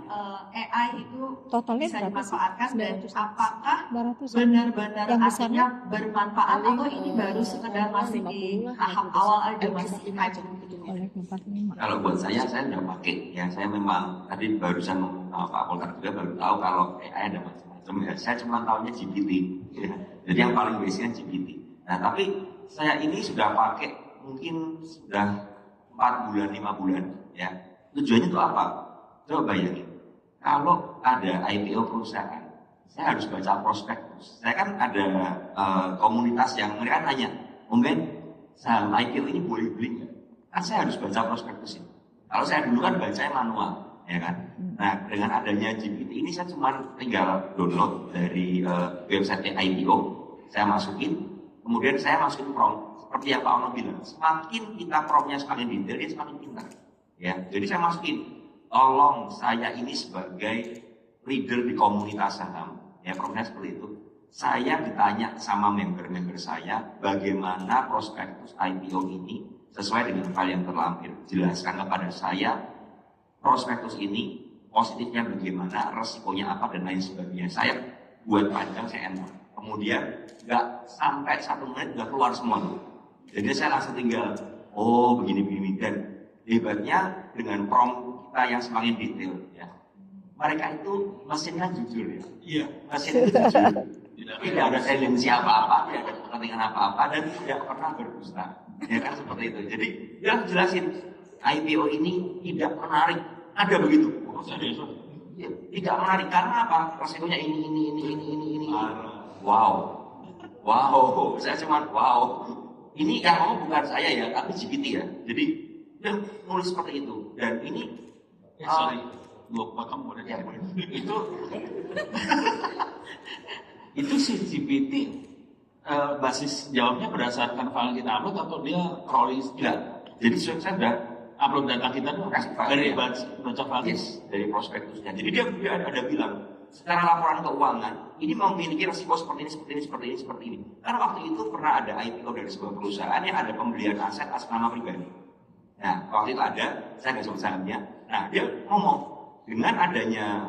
AI itu Totalnya bisa berapa sih? dimanfaatkan dan apakah 900 benar-benar yang artinya besarnya bermanfaat atau ini baru sekedar masih di tahap awal aja masih hype? oleh 45. Kalau buat saya udah pakai ya. Saya memang tadi barusan Pak Polkar juga baru tahu kalau AI ada macam-macam ya. Saya cuma tahunya GPT ya. Jadi yang paling basicnya GPT. Nah tapi saya ini sudah pakai mungkin sudah 4 bulan 5 bulan ya. Tujuannya itu apa? Coba bayangin. Kalau ada IPO perusahaan, saya harus baca prospektus. Saya kan ada komunitas yang mereka nanya, Om Ben, saham IPO ini boleh beli nggak? Kan saya harus baca prospektus ini. Kalau saya dulu kan bacanya manual, ya kan. Nah dengan adanya GPT ini saya cuma tinggal download dari website IPO, saya masukin, kemudian saya masukin prompt. Seperti yang Pak Ono bilang, semakin kita promptnya semakin detail, dia semakin pintar. Ya, jadi saya masukin, tolong saya ini sebagai leader di komunitas saham, ya promptnya seperti itu. Saya ditanya sama member-member saya, bagaimana prospektus IPO ini sesuai dengan hal yang terlampir. Jelaskan kepada saya, prospektus ini positifnya bagaimana, resikonya apa, dan lain sebagainya. Saya buat panjang, saya enak. Kemudian, nggak sampai 1 menit, nggak keluar semua. Jadi saya langsung tinggal, oh begini-begini. Dan hebatnya dengan prompt kita yang semakin detail. Ya. Mereka itu mesinnya jujur ya. Iya. Mesin jujur. Tidak ada tendensi apa-apa, tidak ada kepentingan apa-apa, dan tidak pernah berdusta. Ya kan seperti itu. Jadi dia jelasin IPO ini tidak menarik. Ada begitu. Oh, serius? Ya, tidak menarik karena apa? Resikonya ini. Wow. Saya cuma wow. Ini yang ngomong bukan saya ya, tapi GPT ya. Jadi dia nulis seperti itu. Dan ini Sorry, gua potong boleh? ya, Itu si GPT basis jawabnya berdasarkan file yang kita upload atau dia crawling? enggak. Jadi saya sudah Upload data kita tuh Kasih file, dari ya. baca file. yes, dari prospektusnya. Jadi dia ada bilang secara laporan keuangan ini memiliki resiko seperti ini. Karena waktu itu pernah ada IPO dari sebuah perusahaan yang ada pembelian aset atas nama pribadi. Nah waktu itu ada, saya nggak sebut sahamnya. Nah dia ngomong dengan adanya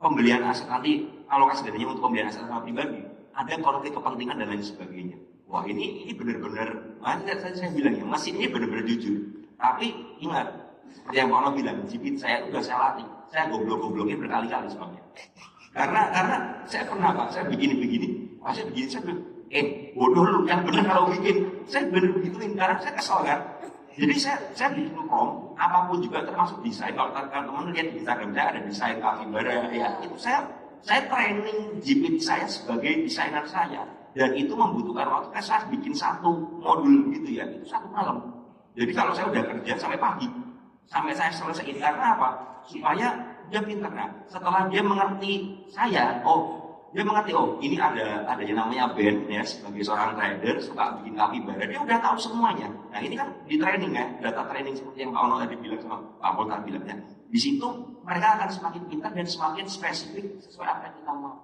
pembelian aset nanti alokasi dananya untuk pembelian aset pribadi, ada konflik kepentingan dan lain sebagainya. Wah ini benar-benar, makanya saya bilang ya, mesin ini benar-benar jujur. Tapi ingat, seperti yang Pak Ono bilang, GPT saya itu udah saya latih, saya goblok-goblokin berkali-kali sebabnya. Karena saya pernah Pak, saya begini, saya bilang, bodoh lu, yang benar kalau bikin, saya benar begituin, karena saya kesel kan. Jadi saya bikin prompt, apapun juga termasuk desain. Kalau teman-teman lihat di Instagram saya ada desain Capybara, ya itu saya training GPT saya sebagai desainer saya, dan itu membutuhkan waktu. Saya bikin satu modul gitu ya, itu 1 malam. Jadi kalau saya udah kerja sampai pagi, sampai saya selesaiin, karena apa? Supaya dia pintar. Nah, setelah dia mengerti saya, dia mengerti, ini ada yang namanya Ben ya, sebagai seorang trader suka bikin Capybara, dia udah tahu semuanya. Nah ini kan di training ya, data training seperti yang Pak Ono tadi bilang sama Pak Poltar bilang ya. Di situ mereka akan semakin pintar dan semakin spesifik sesuai apa yang kita mau.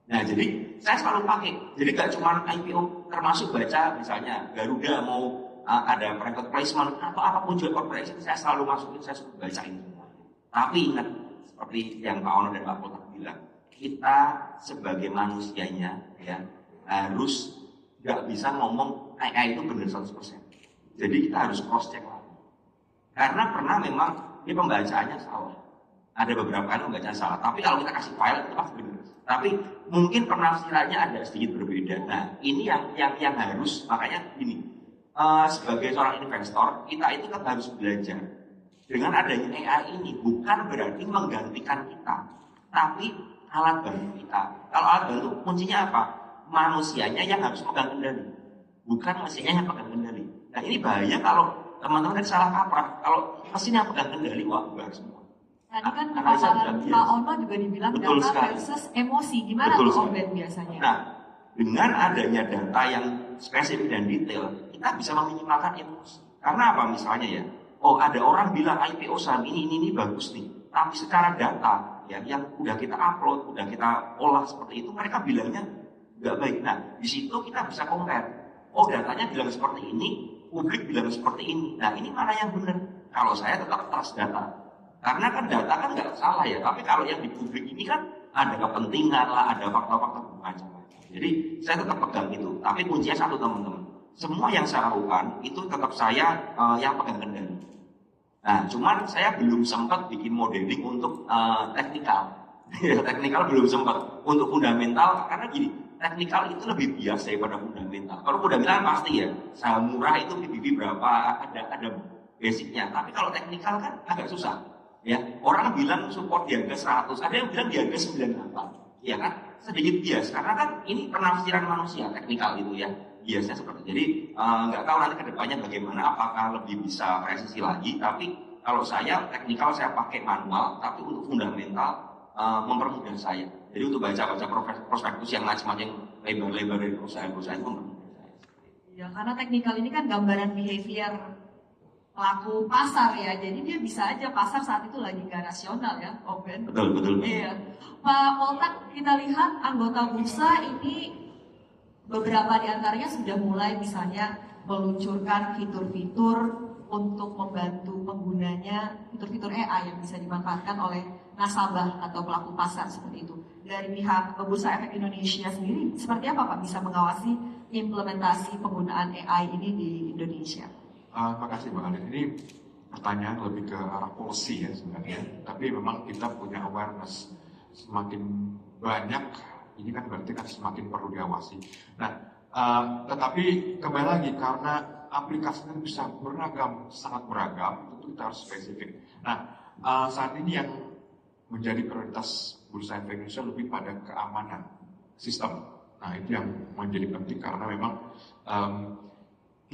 Nah jadi saya selalu pakai, jadi gak cuma IPO, termasuk baca misalnya Garuda mau ada private placement atau apapun juga corporation, saya selalu masukin, saya suka bacain semua. Tapi ingat, seperti yang Pak Ono dan Pak Poltar bilang, kita sebagai manusianya ya harus nggak bisa ngomong AI itu benar 100%. Jadi kita harus cross check lagi. Karena pernah memang ini pembacaannya salah. Ada beberapa kali pembacaannya salah. Tapi kalau kita kasih file itu pasti benar. Tapi mungkin penafsirannya ada sedikit berbeda. Nah ini yang harus, makanya gini, sebagai seorang investor kita itu kan harus belajar. Dengan adanya AI ini bukan berarti menggantikan kita, tapi alat bantu kita. Kalau alat bantu kuncinya apa? Manusianya yang harus pegang kendali, bukan mesinnya yang pegang kendali. Nah ini bahaya kalau teman-teman kan salah kaprah. Kalau mesinnya pegang kendali, wah bubar semua. Tadi kan paparan Pak Ono juga dibilang betul data sekali. versus emosi. Gimana Betul tuh Om sekali. Ben biasanya? Nah, dengan adanya data yang spesifik dan detail, kita bisa meminimalkan emosi. Karena apa misalnya ya? Ada orang bilang IPO saham ini bagus nih. Tapi secara data ya, yang udah kita upload, udah kita olah seperti itu, mereka bilangnya nggak baik. Nah, di situ kita bisa compare. Datanya bilang seperti ini, publik bilang seperti ini. Nah, ini mana yang benar? Kalau saya tetap trust data. Karena kan data kan nggak salah ya, tapi kalau yang di publik ini kan ada kepentingan lah, ada faktor-faktor macam-macam. Jadi saya tetap pegang itu. Tapi kuncinya satu teman-teman. Semua yang saya lakukan itu tetap saya yang pegang kendali. Nah, cuman saya belum sempat bikin modeling untuk teknikal. Teknikal belum sempat. Untuk fundamental, karena gini, teknikal itu lebih bias daripada fundamental. Kalau fundamental pasti ya, saham murah itu PBB berapa, ada basicnya. Tapi kalau teknikal kan agak susah. Ya, orang bilang support di harga 100, ada yang bilang di harga 98. Ya kan? Sedikit bias, karena kan ini penafsiran manusia, teknikal itu ya. Biasanya seperti itu. Jadi nggak tahu nanti kedepannya bagaimana, apakah lebih bisa presisi lagi. Tapi kalau saya teknikal saya pakai manual, tapi untuk fundamental mempermudah saya. Jadi untuk baca-baca prospektus yang macam-macam lebar-lebar dari perusahaan-perusahaan itu mempermudah saya. Ya karena teknikal ini kan gambaran behavior pelaku pasar ya. Jadi dia bisa aja pasar saat itu lagi nggak rasional ya, Om Ben. Betul. Iya. Pak Poltak, kita lihat anggota bursa ini beberapa di antaranya sudah mulai misalnya meluncurkan fitur-fitur untuk membantu penggunanya, fitur-fitur AI yang bisa dimanfaatkan oleh nasabah atau pelaku pasar seperti itu. Dari pihak Bursa Efek Indonesia sendiri, seperti apa Pak bisa mengawasi implementasi penggunaan AI ini di Indonesia? Terima kasih Mbak Alin. Ini pertanyaan lebih ke arah policy ya sebenarnya. Tapi memang kita punya awareness, semakin banyak ini kan berarti kan semakin perlu diawasi. Nah, tetapi kembali lagi karena aplikasinya bisa beragam, sangat beragam, tentu kita harus spesifik. Nah, saat ini yang menjadi prioritas Bursa Efek Indonesia lebih pada keamanan sistem. Nah, itu yang menjadi penting karena memang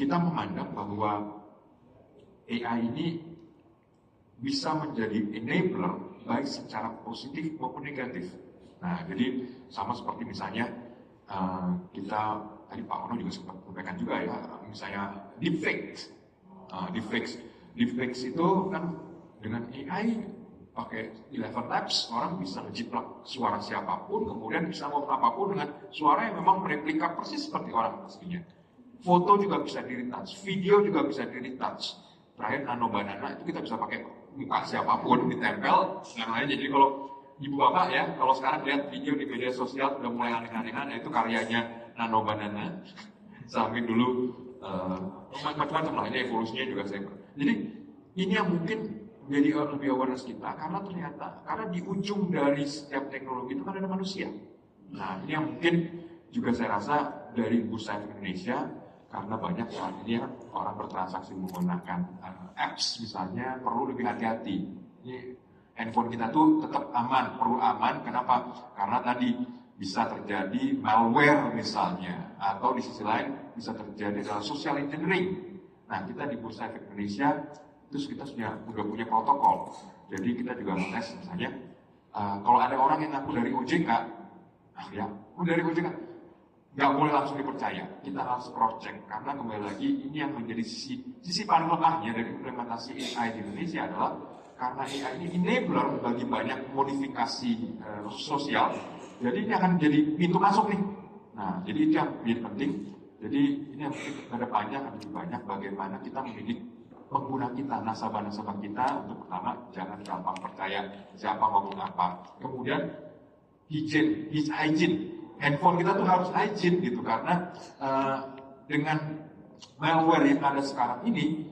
kita memandang bahwa AI ini bisa menjadi enabler baik secara positif maupun negatif. Nah, jadi sama seperti misalnya kita tadi Pak Ono juga sempat sampaikan juga ya, misalnya deepfakes. Deepfakes itu kan dengan AI pakai 11 Labs, orang bisa ngejiplak suara siapapun, kemudian bisa ngomong apapun dengan suara yang memang mereplika persis seperti orang aslinya. Foto juga bisa di-retouch, video juga bisa di-retouch. Terakhir Nano Banana itu kita bisa pakai muka siapapun ditempel, yang lain. Jadi kalau ibu bapak ya, kalau sekarang lihat video di media sosial udah mulai aneh-anehan, itu karyanya Nano Banana. Sampai dulu macam-macam lah, ini evolusinya juga saya. Jadi ini yang mungkin menjadi lebih awareness kita, karena ternyata di ujung dari setiap teknologi itu kan ada manusia. Nah ini yang mungkin juga saya rasa dari Bursa Efek Indonesia, karena banyak saat ini kan orang bertransaksi menggunakan apps misalnya, perlu lebih hati-hati. Ini handphone kita tuh tetap aman, perlu aman. Kenapa? Karena tadi bisa terjadi malware misalnya, atau di sisi lain bisa terjadi adalah social engineering. Nah kita di Bursa Efek Indonesia terus kita sudah punya protokol. Jadi kita juga tes misalnya, kalau ada orang yang ngaku dari OJK, dari OJK, nggak boleh langsung dipercaya. Kita harus cross check, karena kembali lagi ini yang menjadi sisi paling lemahnya dari implementasi AI di Indonesia adalah karena AI ini enabler bagi banyak modifikasi sosial. Jadi ini akan jadi pintu masuk nih. Nah, jadi itu yang menjadi penting. Jadi ini yang mungkin kedepannya akan lebih banyak bagaimana kita mendidik pengguna kita, nasabah-nasabah kita, untuk pertama jangan gampang percaya siapa ngomong apa. Kemudian hygiene. Handphone kita tuh harus hygiene gitu, karena dengan malware yang ada sekarang ini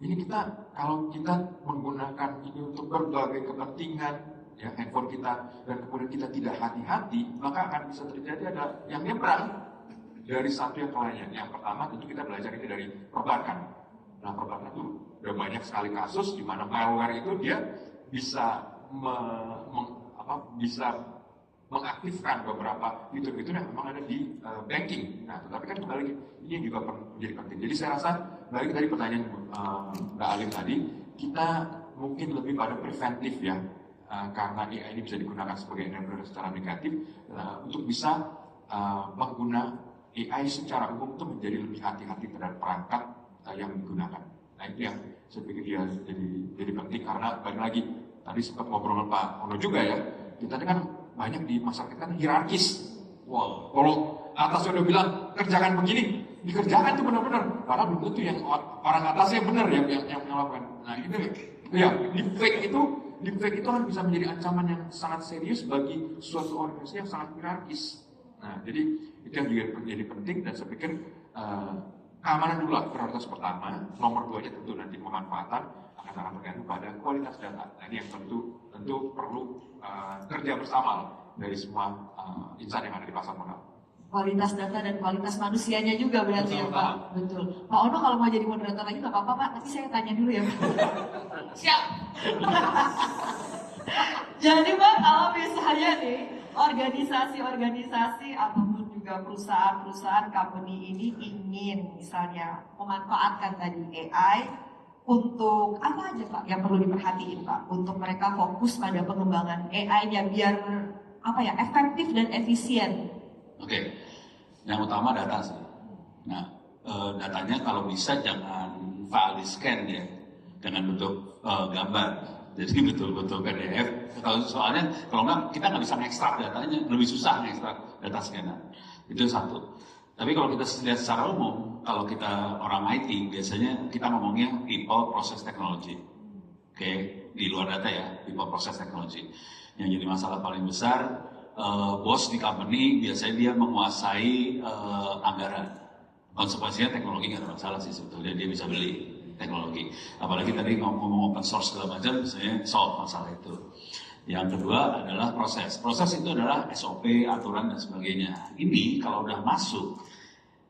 kita, kalau kita menggunakan ini untuk berbagai kepentingan, ya handphone kita, dan kemudian kita tidak hati-hati, maka akan bisa terjadi ada yang nyebrang dari satu yang ke lainnya. Yang pertama tentu kita belajar ini dari perbankan. Nah, perbankan itu udah banyak sekali kasus di mana malware itu dia bisa bisa mengaktifkan beberapa fitur-fitur yang memang ada di banking. Nah, tetapi kan kembali ini juga menjadi penting. Jadi saya rasa balik dari pertanyaan Mbak Alim tadi, kita mungkin lebih pada preventif ya, karena AI ini bisa digunakan sebagai enabler secara negatif, untuk bisa pengguna AI secara umum itu menjadi lebih hati-hati terhadap perangkat yang digunakan. Nah itu yang saya pikir dia jadi penting, karena balik lagi tadi sempat ngobrol dengan Pak Ono juga ya, kita ini kan banyak di masyarakat kan hierarkis. Wow, kalau atasnya udah bilang kerjakan begini, dikerjakan tuh benar-benar, karena belum tentu yang orang atasnya benar yang melakukan. Nah ini ya deepfake itu kan bisa menjadi ancaman yang sangat serius bagi suatu organisasi yang sangat hierarkis. Nah jadi itu yang juga menjadi penting, dan saya pikir keamanan dulu lah prioritas pertama. Nomor 2-nya tentu nanti pemanfaatan akan sangat tergantung pada kualitas data. Nah, ini yang tentu perlu kerja bersama dari semua insan yang ada di pasar modal. Kualitas data dan kualitas manusianya juga berarti. Betul, ya Pak. Betul. Pak Ono kalau mau jadi moderator lagi nggak apa-apa Pak, nanti saya tanya dulu ya Pak. Siap. Jadi Pak, kalau misalnya nih organisasi-organisasi ataupun juga perusahaan-perusahaan company ini ingin misalnya memanfaatkan tadi AI untuk apa aja Pak yang perlu diperhatiin Pak, untuk mereka fokus pada pengembangan AI-nya biar efektif dan efisien. Oke, yang utama data sih. Nah, datanya kalau bisa jangan file di scan ya, dengan bentuk gambar. Jadi betul-betul PDF. Soalnya kalau nggak kita nggak bisa ngekstrak datanya, lebih susah ngekstrak data scanner. Itu satu. Tapi kalau kita lihat secara umum, kalau kita orang IT biasanya kita ngomongnya people process technology. Oke, di luar data ya, people process technology. Yang jadi masalah paling besar, bos di company biasanya dia menguasai anggaran. Konsekuensinya teknologi nggak ada masalah sih sebetulnya, dia bisa beli teknologi. Apalagi tadi ngomong open source segala macam, saya solve masalah itu. Yang kedua adalah proses. Proses itu adalah SOP, aturan dan sebagainya. Ini kalau udah masuk,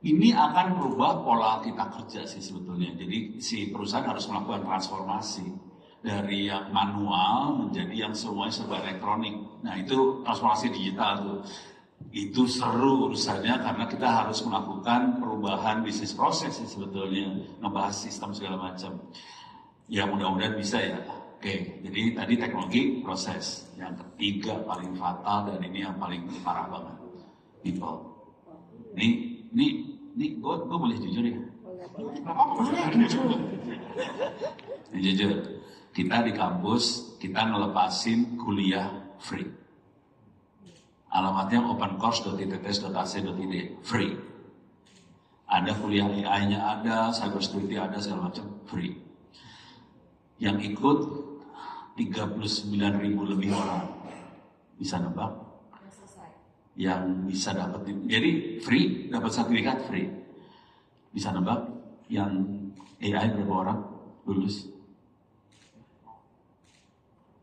ini akan berubah pola kita kerja sih sebetulnya. Jadi si perusahaan harus melakukan transformasi dari yang manual menjadi yang semuanya serba elektronik. Nah itu transformasi digital tuh. Itu seru urusannya karena kita harus melakukan perubahan bisnis proses sih sebetulnya, ngebahas sistem segala macam. Ya mudah-mudahan bisa ya. Oke, jadi tadi teknologi proses. Yang ketiga paling fatal dan ini yang paling parah banget, people. Ini gue boleh jujur ya? Ini jujur. Kita di kampus kita ngelepasin kuliah free. Alamatnya opencourse.itts.ac.id, free. Ada kuliah AI-nya ada, cybersecurity ada, segala macam, free. Yang ikut 39.000 lebih orang. Bisa nebak? Yang bisa dapat, jadi free, dapat sertifikat free. Bisa nebak yang AI berapa orang lulus?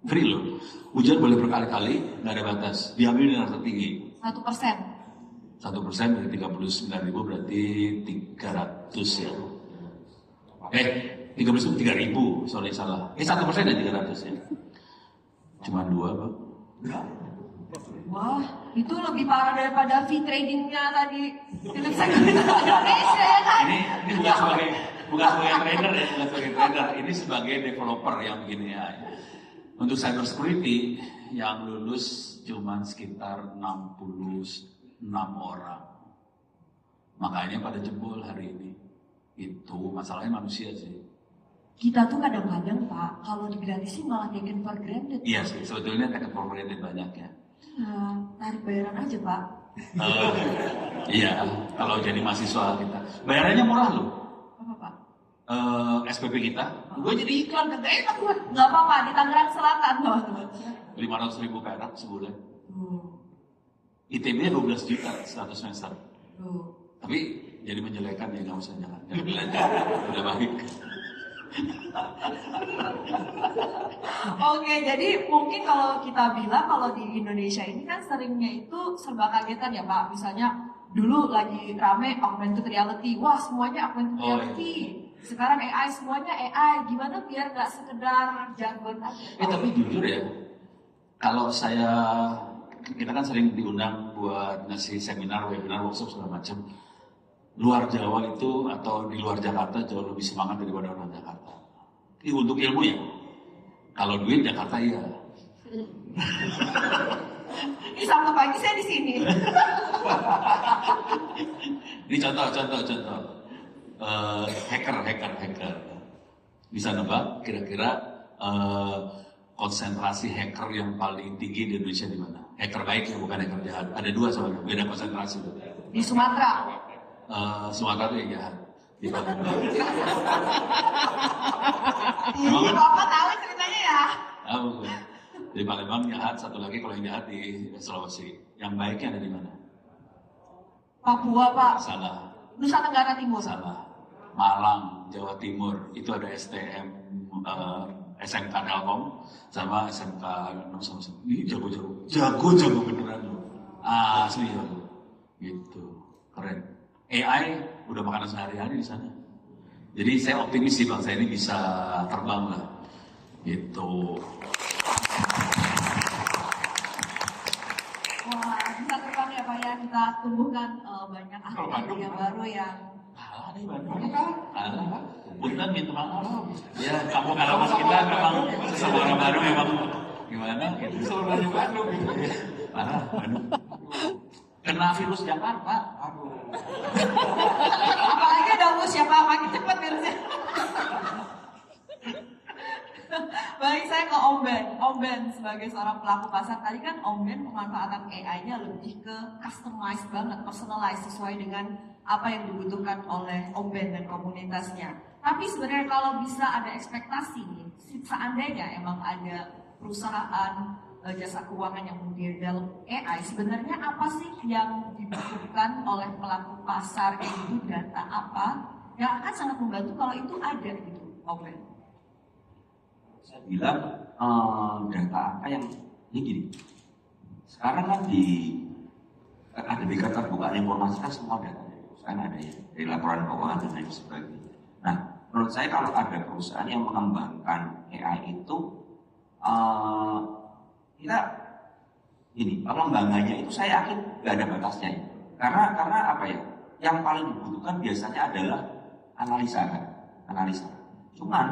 Free loh. Ujian boleh berkali-kali, nggak ada batas. Diambil nilai tertinggi. 1%. 1% dari 39.000 berarti 300 ya. 3.000, sorry salah. 1% dari 300 ya. Cuma 2, Pak. Wah, itu lebih parah daripada fee tradingnya tadi. Philip Securities Indonesia ya kan? Ini bukan sebagai trader ya, bukan sebagai trader. Ini sebagai developer yang bikin AI. Untuk cyber security yang lulus cuma sekitar 66 orang. Makanya pada jebol hari ini. Itu masalahnya manusia sih. Kita tuh kadang-kadang Pak, kalau digratisin malah taken for granted. Iya sih, sebetulnya taken for granted banyak ya. Tarik bayaran aja Pak. Iya, kalau jadi mahasiswa kita. Bayarannya murah loh. Apa Pak? SPP kita. Gue jadi iklan, gak enak gue. Nggak apa-apa, di Tangerang Selatan teman-teman. 500.000 perak sebulan. ITB 12 juta 100 semester. Tapi jadi menjelekan ya, nggak usah jangan belajar, udah baik. Oke, jadi mungkin kalau kita bilang kalau di Indonesia ini kan seringnya itu serba kagetan ya Pak. Misalnya dulu lagi rame augmented reality, wah semuanya augmented reality. Sekarang AI semuanya AI. Gimana biar nggak sekedar jargon aja? Tapi jujur ya, kalau kita kan sering diundang buat ngasih seminar, webinar, workshop segala macam. Luar Jawa itu atau di luar Jakarta jauh lebih semangat daripada orang Jakarta. Ini untuk ilmu ya. Kalau duit Jakarta ya. Ini Sabtu pagi saya di sini. Ini contoh. Hacker. Bisa nebak kira-kira konsentrasi hacker yang paling tinggi di Indonesia di mana? Hacker baik ya, bukan hacker jahat. Ada 2 soalnya, beda konsentrasi. Di Sumatera. Sumatera itu yang jahat. Di Palembang. Ini Bapak tahu ceritanya ya? Tahu gue. Di Palembang jahat, satu lagi kalau yang jahat di Sulawesi. Yang baiknya ada di mana? Papua Pak. Salah. Nusa Tenggara Timur. Salah. Malang, Jawa Timur. Itu ada STM, SMK Telkom, sama SMK ini jago beneran loh. Asli ya. Gitu. Keren. AI udah makanan sehari-hari di sana. Jadi saya optimis sih bangsa ini bisa terbang lah. Gitu. Wah, bisa terbang ya Pak ya. Kita tumbuhkan banyak ahli yang baru yang Kalah nih Bandung. Kalah. Punten minta maaf. Ya, kamu kalah mas kita memang seorang baru memang gimana? Gitu. Seluruh Bandung. Parah, Bandung. Kena virus Jakarta. Aduh. apalagi ada bus ya Pak, makin cepat virusnya. Baik, saya ke Om Ben sebagai seorang pelaku pasar tadi kan Om Ben pemanfaatan AI-nya lebih ke customized banget, personalized sesuai dengan apa yang dibutuhkan oleh Om Ben dan komunitasnya. Tapi sebenarnya kalau bisa ada ekspektasi nih, seandainya emang ada perusahaan jasa keuangan yang mendevelop AI, sebenarnya apa sih yang dibutuhkan oleh pelaku pasar kayak gitu, data apa yang akan sangat membantu kalau itu ada gitu, Om Ben? Saya bilang data apa yang ini gini. Sekarang kan ada di keterbukaan informasi kan semua data kan ada ya dari laporan keuangan dan lain sebagainya. Nah, menurut saya kalau ada perusahaan yang mengembangkan AI itu kita ini pengembangannya itu saya yakin nggak ada batasnya ya. Karena apa ya? Yang paling dibutuhkan biasanya adalah analisa. Cuman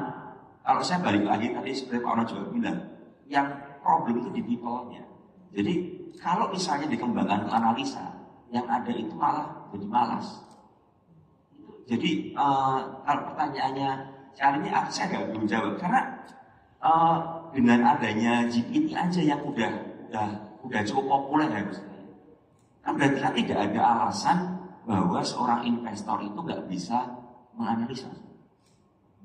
kalau saya balik lagi tadi seperti Pak Ono juga bilang, yang problem itu di people-nya. Jadi kalau misalnya dikembangkan analisa, yang ada itu malah jadi malas. Jadi kalau pertanyaannya caranya saya nggak belum jawab karena dengan adanya GPT aja yang udah cukup populer harusnya. Kan berarti kan tidak ada alasan bahwa seorang investor itu nggak bisa menganalisa.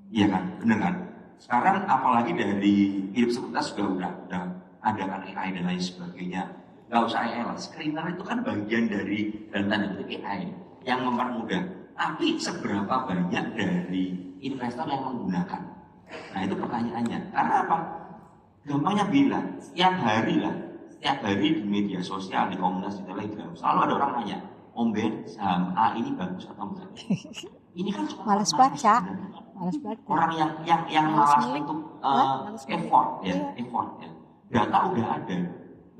Iya kan, benar kan? Sekarang apalagi dari Philip Sekuritas juga udah ada kan AI dan lain sebagainya. Nggak usah AI lah, screener itu kan bagian dari dalam tanda kutip AI yang mempermudah. Tapi seberapa banyak dari investor yang menggunakan? Nah itu pertanyaannya. Karena apa? Gampangnya bilang, setiap hari di media sosial, di komunitas, di Telegram, selalu ada orang nanya, Om Ben, saham A ini bagus atau enggak? Ini kan cuma Males baca. Males baca. orang yang Males malas ngulik. untuk Males ngulik. effort ya, Iya. effort ya. Data udah ada,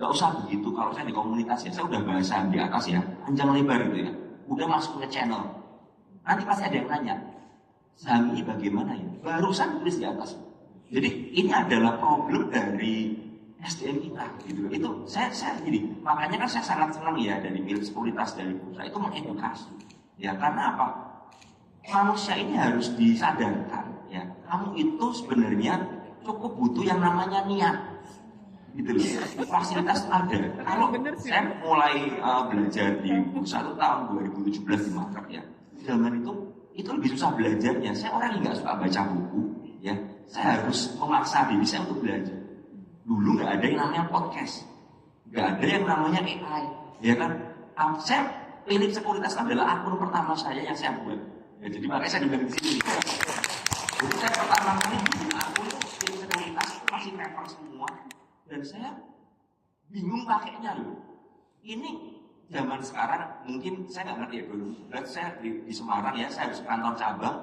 nggak usah begitu. Kalau saya di komunitas ya, saya udah bahas saham di atas ya, panjang lebar itu ya, udah masuk ke channel. Nanti pasti ada yang nanya, saham ini bagaimana ya? Barusan tulis di atas. Jadi ini adalah problem dari SDM kita gitu. Itu saya gini, makanya kan saya sangat senang ya dari Philip Sekuritas, dari Bursa itu mengedukasi. Ya karena apa? Manusia ini harus disadarkan ya. Kamu itu sebenarnya cukup butuh yang namanya niat. Gitu loh. Fasilitas ada. Kalau saya mulai belajar di Bursa itu tahun 2017 di Maret ya. Zaman itu lebih susah belajarnya. Saya orang yang nggak suka baca buku ya. Saya harus memaksa diri saya untuk belajar. Dulu nggak ada yang namanya podcast, nggak ada yang namanya AI, ya kan? Saya Philip Sekuritas adalah akun pertama saya yang saya buat. Ya, jadi makanya saya dibilang di sini. Jadi saya pertama kali bikin akun Philip Sekuritas itu masih paper semua, dan saya bingung pakainya loh. Ini zaman sekarang mungkin saya nggak ngerti ya dulu. Dan saya di Semarang ya, saya harus ke kantor cabang,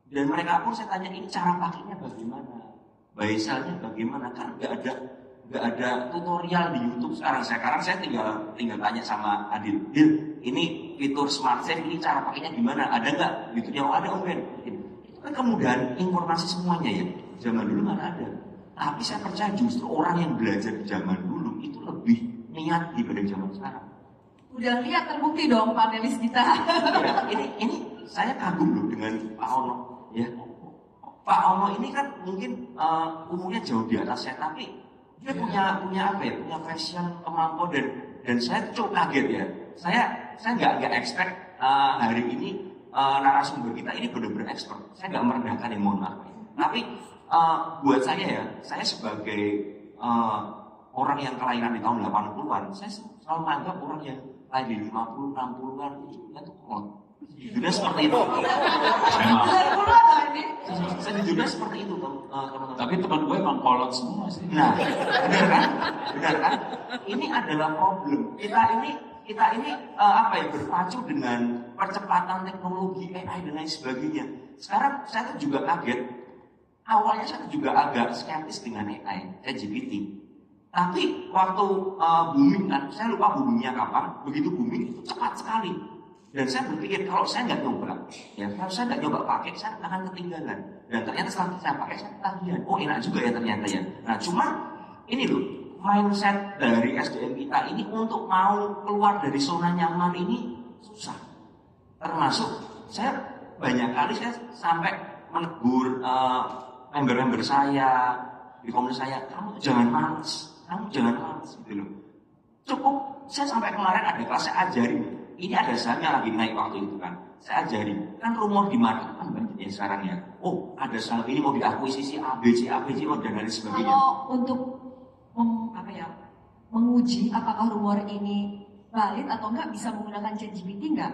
dan mereka pun saya tanya ini cara pakainya bagaimana. Baisalnya bagaimana, kan nggak ada tutorial di YouTube sekarang. Sekarang saya tinggal tanya sama Adil, ini fitur smart save ini cara pakainya gimana, ada nggak gitu? Oh ada Om Ben. Itu kan kemudahan informasi semuanya ya. Zaman dulu mana ada. Tapi saya percaya justru orang yang belajar di zaman dulu itu lebih niat dibanding zaman sekarang. Udah lihat terbukti dong panelis kita. Ya, ini saya kagum loh dengan Pak Ono ya. Pak Ono ini kan mungkin umurnya jauh di atas saya, tapi dia punya apa ya, punya passion, kemampuan, dan saya cukup kaget ya. Saya nggak expect hari ini narasumber kita ini benar-benar expert. Saya nggak merendahkan yang mohon maaf. Tapi buat saya ya, saya sebagai orang yang kelahiran di tahun 80-an, saya selalu menganggap orang yang lahir di 50, 60-an itu kolot. Jujurnya seperti itu. Memang. Sejujurnya seperti itu teman-teman. Tapi teman gue emang kolot semua sih. Nah, benar kan? Ini adalah problem. Kita ini apa ya, berpacu dengan percepatan teknologi AI dan lain sebagainya. Sekarang saya tuh juga kaget. Awalnya saya juga agak skeptis dengan AI, ChatGPT. Tapi waktu booming kan, saya lupa boomingnya kapan. Begitu booming itu cepat sekali. Dan saya berpikir kalau saya nggak nyoba, ya kalau saya nggak nyoba pakai, saya akan ketinggalan. Dan ternyata setelah saya pakai, saya ketagihan. Oh enak juga ya ternyata ya. Nah cuma ini loh, mindset dari SDM kita ini untuk mau keluar dari zona nyaman ini susah. Termasuk saya banyak kali saya sampai menegur member-member saya di komunitas saya, kamu jangan malas gitu loh. Cukup saya sampai kemarin ada kelas saya ajari. Ini ada sahamnya lagi naik waktu itu kan. Saya ajari. Kan rumor di market kan banyak ya sekarang ya. Oh, ada saham ini mau diakuisisi ABC, dan lain sebagainya. Kalau untuk menguji apakah rumor ini valid atau enggak, bisa menggunakan ChatGPT enggak?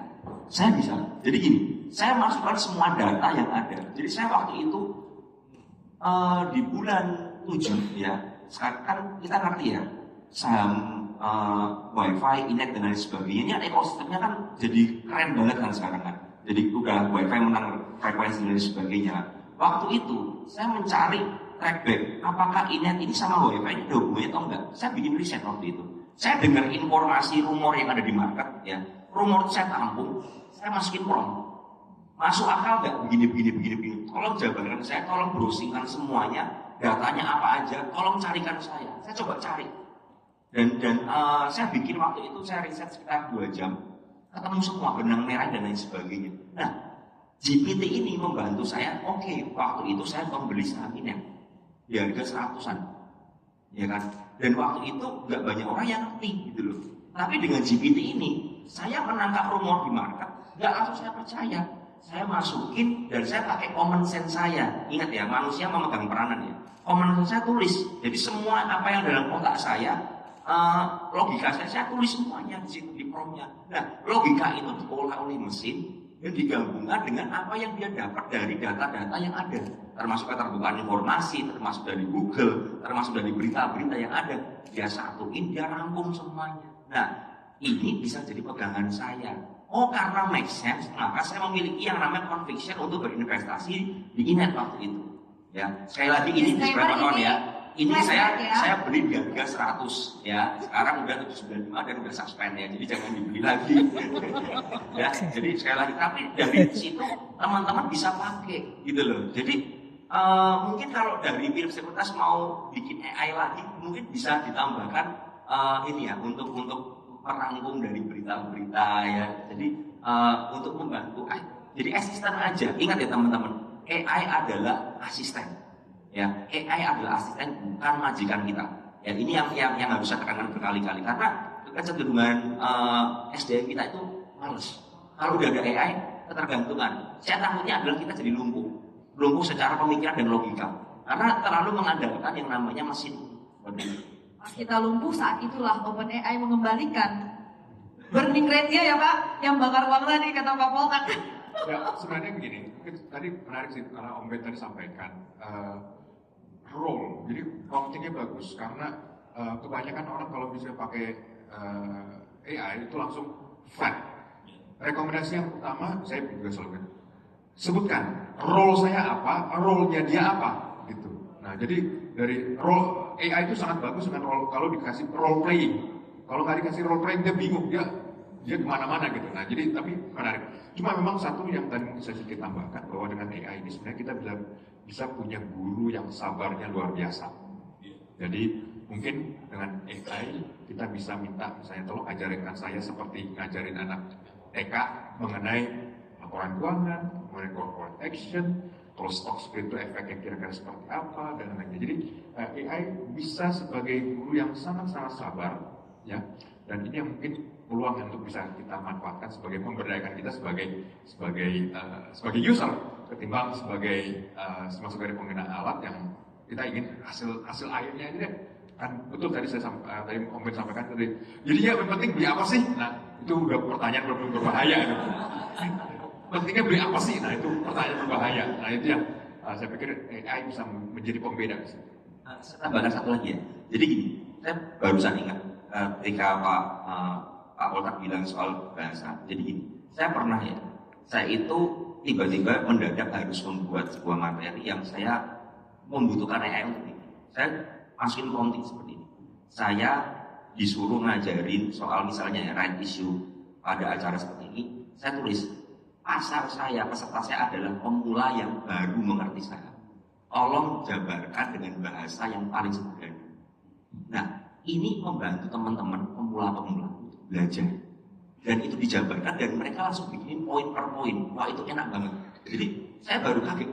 Saya bisa. Jadi gini, saya masukkan semua data yang ada. Jadi saya waktu itu di bulan 7 ya. Sekarang kan kita ngerti ya, saham Wi-Fi, Inet dan lain sebagainya. Ini ada ekosistemnya kan jadi keren banget kan sekarang kan. Jadi udah Wi-Fi menang frekuensi dan lain sebagainya. Waktu itu saya mencari trackback apakah Inet ini sama Wi-Fi ini ada hubungannya atau enggak. Saya bikin riset waktu itu. Saya dengar informasi rumor yang ada di market ya. Rumor itu saya tampung, saya masukin prompt. Masuk akal nggak? Begini. Tolong jabarkan saya, tolong browsingkan semuanya, datanya apa aja, tolong carikan saya. Saya coba cari. Dan saya bikin waktu itu saya riset sekitar 2 jam, ketemu semua benang merah dan lain sebagainya. Nah, GPT ini membantu saya. Oke, waktu itu saya membeli saham ini di harga 100-an, ya kan? Dan waktu itu nggak banyak orang yang ngerti gitu loh. Tapi dengan GPT ini, saya menangkap rumor di market, nggak langsung saya percaya. saya masukin dan saya pakai common sense saya. Ingat ya, manusia memegang peranan ya. Common sense saya tulis. Jadi semua apa yang dalam otak saya, logika saya tulis semuanya di situ di prompt-nya. Nah, logika itu diolah oleh mesin dan digabungkan dengan apa yang dia dapat dari data-data yang ada, termasuk keterbukaan informasi, termasuk dari Google, termasuk dari berita-berita yang ada. Dia satuin, dia rangkum semuanya. Nah, ini bisa jadi pegangan saya. Oh, karena make sense, maka saya memiliki yang namanya conviction untuk berinvestasi di Inet waktu itu. Ya, sekali lagi ini disclaimer on ya. Ini saya beli di harga 100 ya. Sekarang udah 795 dan udah suspend ya. Jadi jangan dibeli lagi. Ya, jadi sekali lagi tapi dari situ teman-teman bisa pakai gitu loh. Jadi mungkin kalau dari Philips Sekuritas mau bikin AI lagi mungkin bisa ditambahkan ini ya untuk merangkum dari berita-berita ya. Jadi untuk membantu jadi asisten aja. Ingat ya teman-teman, AI adalah asisten. Ya, AI adalah asisten bukan majikan kita. Ya, ini yang harus saya tekankan berkali-kali karena kecenderungan SDM kita itu males. Kalau udah ada AI, ketergantungan. Saya takutnya adalah kita jadi lumpuh secara pemikiran dan logika. Karena terlalu mengandalkan yang namanya mesin. Pas kita lumpuh saat itulah OpenAI mengembalikan burning rate-nya ya Pak, yang bakar uang tadi kata Pak Poltak. Ya, sebenarnya begini, tadi menarik sih karena Om Ben tadi sampaikan role, jadi promptingnya bagus karena kebanyakan orang kalau bisa pakai AI itu langsung flat. Rekomendasi yang pertama saya juga selalu sebutkan role saya apa, role-nya dia apa, gitu. Nah, jadi dari role AI itu sangat bagus dengan role kalau dikasih role playing. Kalau nggak dikasih role playing dia bingung, dia kemana-mana gitu. Nah, jadi tapi menarik. Cuma memang satu yang tadi mungkin saya sedikit tambahkan bahwa dengan AI ini sebenarnya kita bisa punya guru yang sabarnya luar biasa. Jadi mungkin dengan AI kita bisa minta misalnya tolong ajarinkan saya seperti ngajarin anak TK mengenai laporan keuangan, mengenai corporate action, kalau stock split itu efeknya kira-kira seperti apa dan lain-lain. Jadi AI bisa sebagai guru yang sangat-sangat sabar, ya. Dan ini yang mungkin peluang untuk bisa kita manfaatkan sebagai memberdayakan kita sebagai user ketimbang sebagai pengguna alat yang kita ingin hasil akhirnya aja deh. Kan betul tadi tadi Om Ben sampaikan tadi. Jadi ya yang penting beli apa sih? Nah, itu udah pertanyaan berbahaya gitu. Pentingnya beli apa sih? Nah, itu pertanyaan berbahaya. Nah, itu yang saya pikir AI bisa menjadi pembeda di situ. Saya tambahkan satu lagi ya. Jadi gini, saya barusan ingat ketika Pak Poltak bilang soal bahasa. Jadi gini, saya pernah ya, saya itu tiba-tiba mendadak harus membuat sebuah materi yang saya membutuhkan AI untuk ini. Saya masukin prompting seperti ini. Saya disuruh ngajarin soal misalnya ya, right issue pada acara seperti ini. Saya tulis, pasar saya, peserta saya adalah pemula yang baru mengerti saya. Tolong jabarkan dengan bahasa yang paling sederhana. Nah, ini membantu teman-teman pemula-pemula belajar. Dan itu dijabarkan dan mereka langsung bikinin poin per poin. Wah, itu enak banget. Jadi saya baru kaget,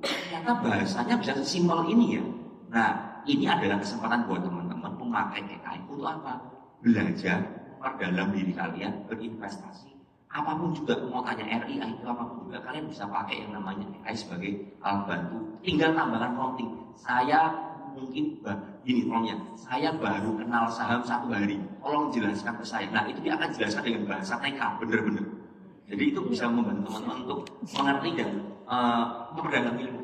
ternyata bahasanya bisa sesimpel ini ya. Nah, ini adalah kesempatan buat teman-teman memakai AI untuk apa? Belajar, memperdalam diri kalian, berinvestasi. Apapun juga, mau tanya RIA itu apapun juga, kalian bisa pakai yang namanya AI sebagai alat bantu. Tinggal tambahkan prompting. Saya mungkin gini tolongnya, saya baru kenal saham 1 hari, tolong jelaskan ke saya. Nah, itu dia akan jelaskan dengan bahasa TK, bener-bener. Jadi itu bisa membantu teman-teman untuk mengerti dan memperdalam ilmu.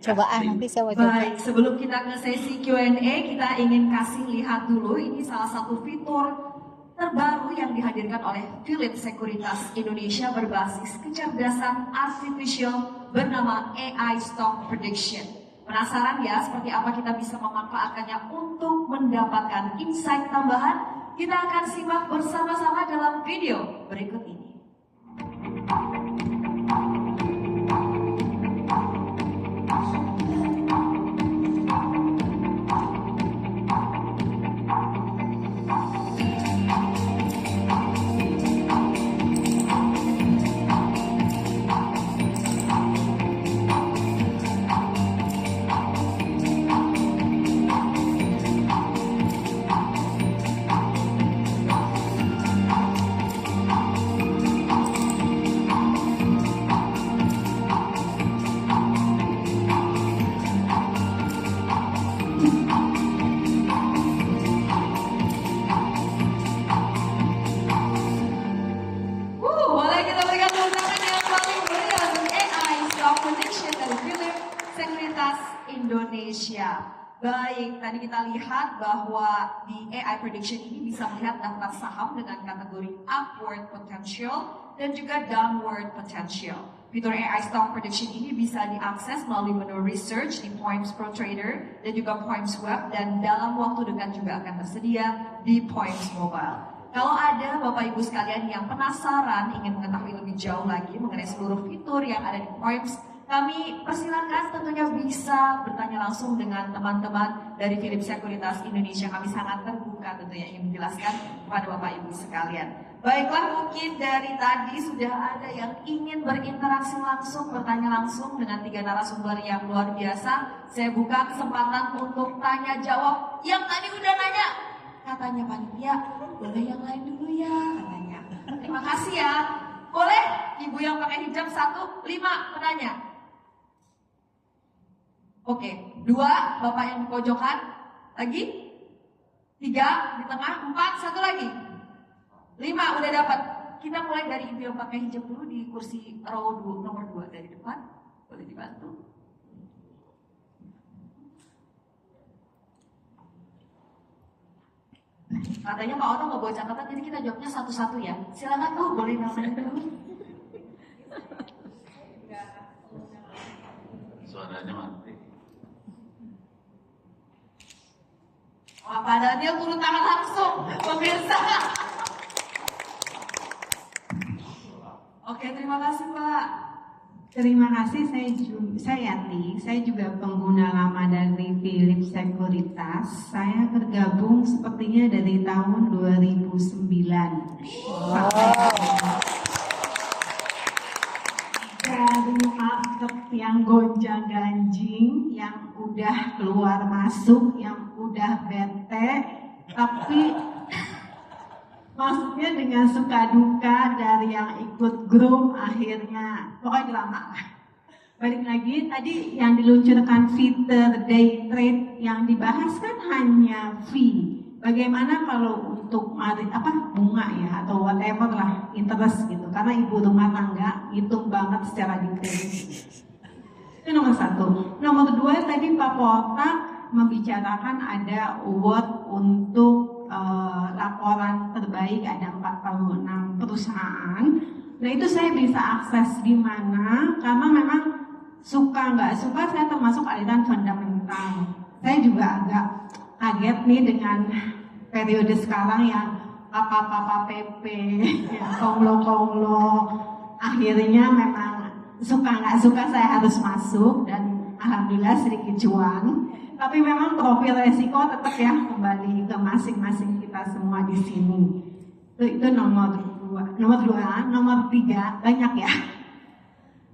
Coba nanti saya coba. Baik, sebelum kita ke sesi Q&A, kita ingin kasih lihat dulu ini salah satu fitur terbaru yang dihadirkan oleh Philips Sekuritas Indonesia berbasis kecerdasan artificial bernama AI Stock Prediction. Penasaran ya seperti apa kita bisa memanfaatkannya untuk mendapatkan insight tambahan? Kita akan simak bersama-sama dalam video berikut ini. Baik, tadi kita lihat bahwa di AI prediction ini bisa melihat daftar saham dengan kategori upward potential dan juga downward potential. Fitur AI stock prediction ini bisa diakses melalui menu research di Poems Pro Trader dan juga Poems Web, dan dalam waktu dekat juga akan tersedia di Poems Mobile. Kalau ada Bapak Ibu sekalian yang penasaran ingin mengetahui lebih jauh lagi mengenai seluruh fitur yang ada di Poems, kami persilakan tentunya bisa bertanya langsung dengan teman-teman dari Philips Sekuritas Indonesia. Kami sangat terbuka tentunya ingin menjelaskan kepada Bapak Ibu sekalian. Baiklah, mungkin dari tadi sudah ada yang ingin berinteraksi langsung, bertanya langsung dengan 3 narasumber yang luar biasa. Saya buka kesempatan untuk tanya jawab. Yang tadi udah nanya, katanya panitia, boleh yang lain dulu ya, katanya. Terima kasih ya. Boleh ibu yang pakai hijab 1, 5 penanya. Oke, 2 bapak yang di pojokan, lagi 3 di tengah, 4, 1 lagi, 5 udah dapat. Kita mulai dari ibu yang pakai hijab dulu di kursi row nomor 2 dari depan. Boleh dibantu? Katanya Pak Ono nggak bawa catatan, jadi kita jawabnya satu-satu ya. Silakan tuh, boleh namanya dulu. Suaranya mati. Wah, Pak Daniel turun tangan langsung, pemirsa. Oke, terima kasih Pak. Terima kasih, saya Yati. Saya juga pengguna lama dari Philips Sekuritas. Saya bergabung sepertinya dari tahun 2009. Dari market yang gonjang-ganjing, yang udah keluar masuk, yang udah bete, tapi maksudnya dengan suka duka dari yang ikut grup akhirnya pokoknya drama lah. Balik lagi tadi yang diluncurkan fitur day trade, yang dibahas kan hanya fee. Bagaimana kalau untuk bunga ya atau whatever lah, interest gitu, karena ibu rumah tangga hitung banget secara detail. Itu nomor 1. Nomor 2, tadi Pak Polta membicarakan ada award untuk laporan terbaik, ada 46 perusahaan. Nah itu saya bisa akses di mana, karena memang suka nggak suka saya termasuk aliran fundamental. Saya juga agak kaget nih dengan periode sekarang yang papa PP, ya, konglo, akhirnya memang suka nggak suka saya harus masuk, dan alhamdulillah sedikit cuan. Tapi memang profil resiko tetap ya kembali ke masing-masing kita semua di sini. Itu nomor 2. Nomor 3 banyak ya.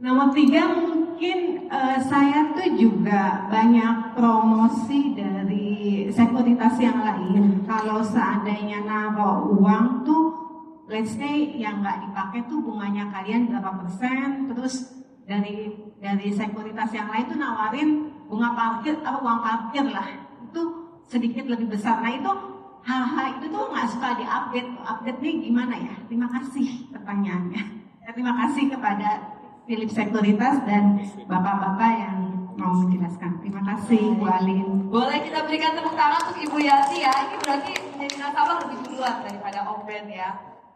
Nomor 3 mungkin saya tuh juga banyak promosi dari sekuritas yang lain. Kalau seandainya naruh uang tuh, let's say yang nggak dipakai tuh bunganya kalian berapa %, terus dari sekuritas yang lain tuh nawarin bunga parkir atau uang parkir lah, itu sedikit lebih besar. Nah itu hal-hal itu tuh nggak suka update nih gimana ya. Terima kasih pertanyaannya. Terima kasih kepada Philips Sekuritas dan bapak-bapak yang mau menjelaskan. Terima kasih Bu Alin. Boleh kita berikan tepuk tangan untuk Ibu Yati ya. Ini berarti menjadi nasabah lebih duluan daripada Om Ben ya.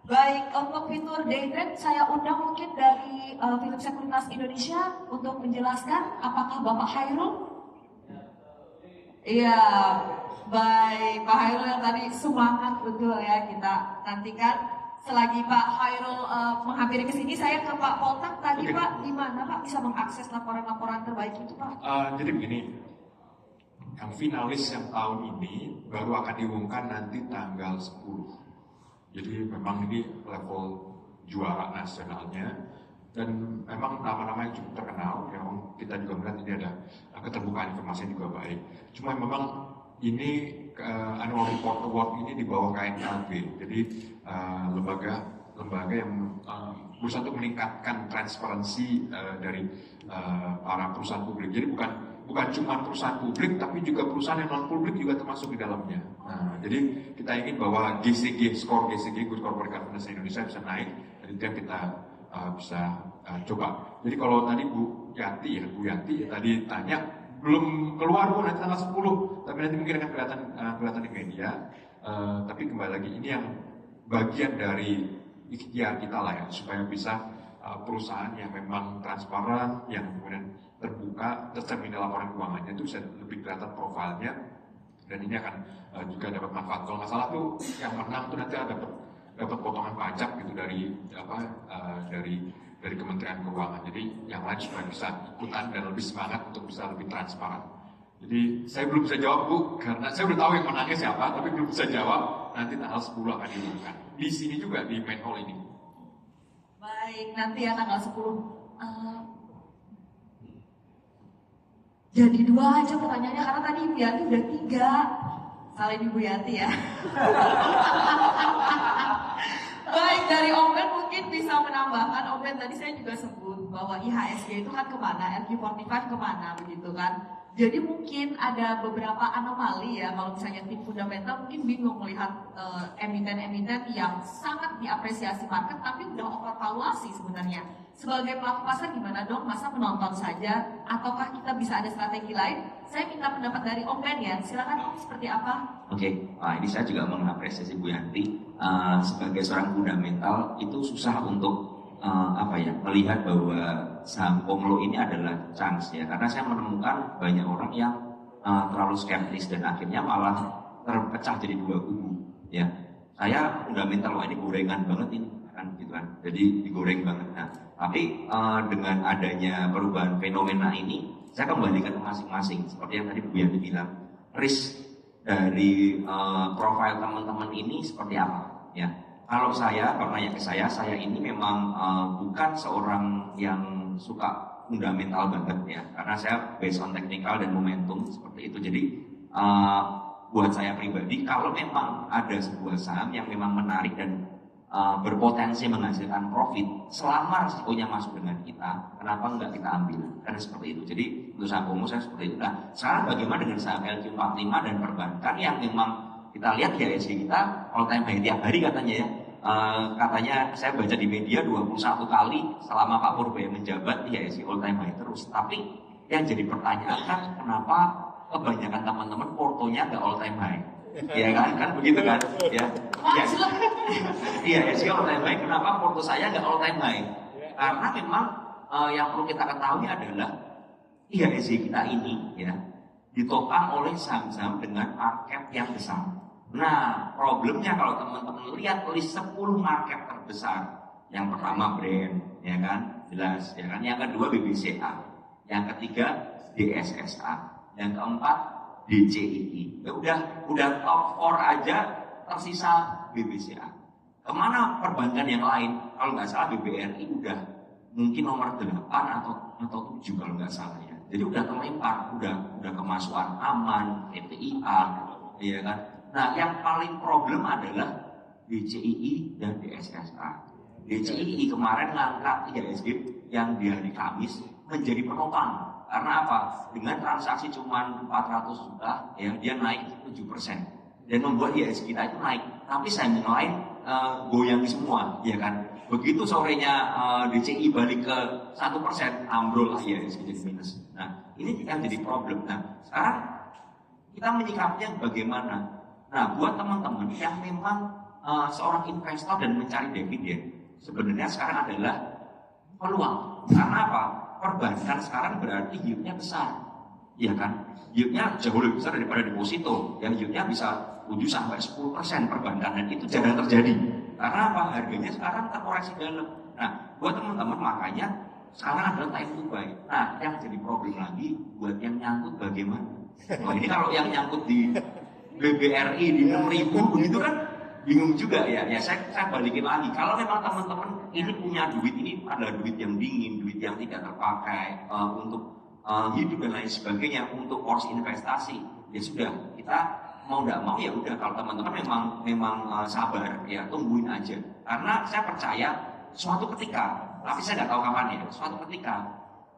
Baik, untuk fitur day trade saya undang mungkin dari Philips Sekuritas Indonesia untuk menjelaskan. Apakah Bapak Hairul? Iya, baik Pak Hairul yang tadi semangat betul ya, kita nantikan. Selagi Pak Hairul menghampiri ke sini, saya ke Pak Poltak tadi. Oke. Pak, gimana Pak bisa mengakses laporan-laporan terbaik itu Pak? Jadi begini, yang finalis yang tahun ini baru akan diumumkan nanti tanggal 10. Jadi memang ini level juara nasionalnya, dan memang nama-nama yang cukup terkenal. Yang kita juga melihat ini ada keterbukaan informasi juga baik. Cuma memang ini annual report award ini di bawah KNKB. Jadi lembaga yang berusaha untuk meningkatkan transparansi dari para perusahaan publik. Jadi bukan cuma perusahaan publik, tapi juga perusahaan yang non publik juga termasuk di dalamnya. Nah, jadi kita ingin bahwa skor GCG Good Corporate Governance Indonesia bisa naik, dan itu yang kita bisa coba. Jadi kalau tadi Bu Yanti tadi tanya belum keluar pun nanti tanggal 10, tapi nanti mungkin akan kelihatan di media. Tapi kembali lagi ini yang bagian dari ikhtiar kita lah ya, supaya bisa perusahaan yang memang transparan, yang kemudian terbuka, tercermin dalam laporan keuangannya itu bisa lebih kelihatan profilnya, dan ini akan juga dapat manfaat. Kalau nggak salah tuh yang menang tuh nanti dapat potongan pajak gitu dari Kementerian Keuangan. Jadi yang lain supaya bisa ikutan dan lebih semangat untuk bisa lebih transparan. Jadi saya belum bisa jawab Bu, karena saya udah tahu yang menangnya siapa, tapi belum bisa jawab. Nanti tanggal 10 akan diumumkan. Di sini juga di main hall ini. Baik, nanti ya tanggal 10. Jadi 2 aja pertanyaannya, karena tadi Ibu Yanti udah 3. Salah Ibu Yanti ya. Baik, dari Om Ben mungkin bisa menambahkan. Om Ben tadi saya juga sebut bahwa IHSG itu kan kemana, LQ45 kemana begitu kan. Jadi mungkin ada beberapa anomali ya, kalau misalnya tim fundamental mungkin bingung melihat emiten-emiten yang sangat diapresiasi market tapi udah overvaluasi sebenarnya. Sebagai pelaku pasar gimana dong, masa menonton saja ataukah kita bisa ada strategi lain? Saya minta pendapat dari Om Ben ya, silakan Om, seperti apa? Oke, ini saya juga mengapresiasi Bu Yanti. Sebagai seorang fundamental itu susah untuk melihat bahwa saham Komlo ini adalah chance ya, karena saya menemukan banyak orang yang terlalu skeptis dan akhirnya malah terpecah jadi 2 kubu ya. Saya fundamental, wah ini gorengan banget ini kan gitu kan, jadi digoreng banget. Nah, tapi dengan adanya perubahan fenomena ini, saya kembalikan ke masing-masing seperti yang tadi Bu Yanti bilang, risk dari profil teman-teman ini seperti apa ya. Kalau nanya ke saya ini memang bukan seorang yang suka fundamental banget ya, karena saya based on technical dan momentum seperti itu. Jadi buat saya pribadi, kalau memang ada sebuah saham yang memang menarik dan berpotensi menghasilkan profit, selama risikonya masuk dengan kita, kenapa enggak kita ambil? Karena seperti itu. Jadi untuk saham Komlo saya seperti itu. Nah, sekarang bagaimana dengan saham LQ45 dan perbankan yang memang kita lihat ya IHSG kita all time high tiap hari katanya ya. Katanya saya baca di media 21 kali selama Pak Purbaya menjabat IHSG all time high terus. Tapi yang jadi pertanyaan kan, kenapa kebanyakan teman-teman portonya nggak all time high? Ya kan begitu kan? Ya. IHSG all time high, kenapa porto saya nggak all time high? Karena memang yang perlu kita ketahui adalah IHSG kita ini ya ditopang oleh saham-saham dengan market yang besar. Nah, problemnya kalau teman-teman lihat list 10 market terbesar, yang pertama brand, ya kan, jelas, ya kan. Yang kedua BBCA, yang ketiga DSSA, yang keempat DCII. Ya udah top 4 aja, tersisa BBCA. Kemana perbankan yang lain? Kalau nggak salah BBRI udah mungkin nomor 8 atau 7 kalau nggak salah ya. Jadi udah terlempar, udah kemasukan aman, TPIA, ya kan. Nah, yang paling problem adalah DCII dan DSSA. DCII kemarin ngangkat IHSG yang di hari Kamis menjadi penopang. Karena apa? Dengan transaksi cuma 400 juta, ya dia naik 7%. Dan membuat IHSG kita itu naik. Tapi saham yang lain goyang semua, ya kan? Begitu sorenya DCI balik ke 1%, ambrol IHSG jadi minus. Nah, ini yang jadi problem. Nah, sekarang kita menyikapinya bagaimana? Nah, buat teman-teman yang memang seorang investor dan mencari dividen, sebenarnya sekarang adalah peluang. Karena apa? Perbankan sekarang berarti yieldnya besar, ya kan? Yieldnya jauh lebih besar daripada deposito. Yang yieldnya bisa 7-10% perbankan, dan itu jarang terjadi. Karena apa? Harganya sekarang terkoreksi dalam. Nah, buat teman-teman makanya sekarang adalah time to buy. Nah, yang jadi problem lagi buat yang nyangkut bagaimana? Nah, ini kalau yang nyangkut di BBRI di 6.000 begitu kan bingung juga ya. Ya saya balikin lagi. Kalau memang teman-teman ini punya duit, ini adalah duit yang dingin, duit yang tidak terpakai untuk hidup dan lain sebagainya, untuk porsi investasi, ya sudah, kita mau nggak mau ya udah. Kalau teman-teman memang sabar ya, tungguin aja. Karena saya percaya suatu ketika, tapi saya nggak tahu kapan ya, suatu ketika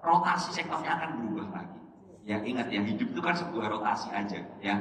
rotasi sektornya akan berubah lagi. Ya ingat ya, hidup itu kan sebuah rotasi aja ya.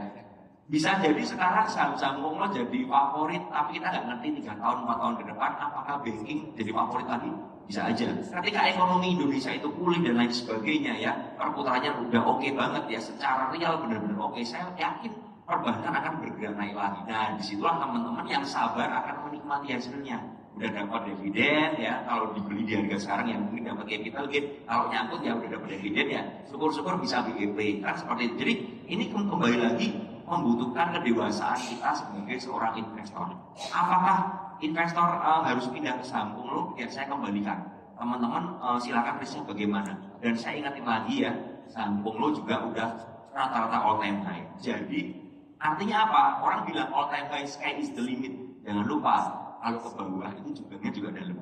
Bisa jadi sekarang saham-saham Punglo jadi favorit, tapi kita nggak ngerti 3 tahun, 4 tahun ke depan apakah banking jadi favorit lagi? Bisa aja. Ketika ekonomi Indonesia itu pulih dan lain sebagainya ya, perputarannya udah oke banget ya, secara real benar-benar oke. Saya yakin perbankan akan bergerak naik lagi. Nah, disitulah teman-teman yang sabar akan menikmati hasilnya. Udah dapat dividen ya, kalau dibeli di harga sekarang ya mungkin dapat capital gain, kalau nyangkut ya udah dapat dividen ya, syukur-syukur bisa BEP kan seperti itu. Jadi ini kembali lagi membutuhkan kedewasaan kita sebagai seorang investor. Apakah investor harus pindah ke saham Punglo? Ya saya kembalikan. Teman-teman silakan risknya bagaimana. Dan saya ingatin lagi ya, saham Punglo juga udah rata-rata all time high. Jadi artinya apa? Orang bilang all time high, sky is the limit. Jangan lupa kalau ke bawah itu juga dalam.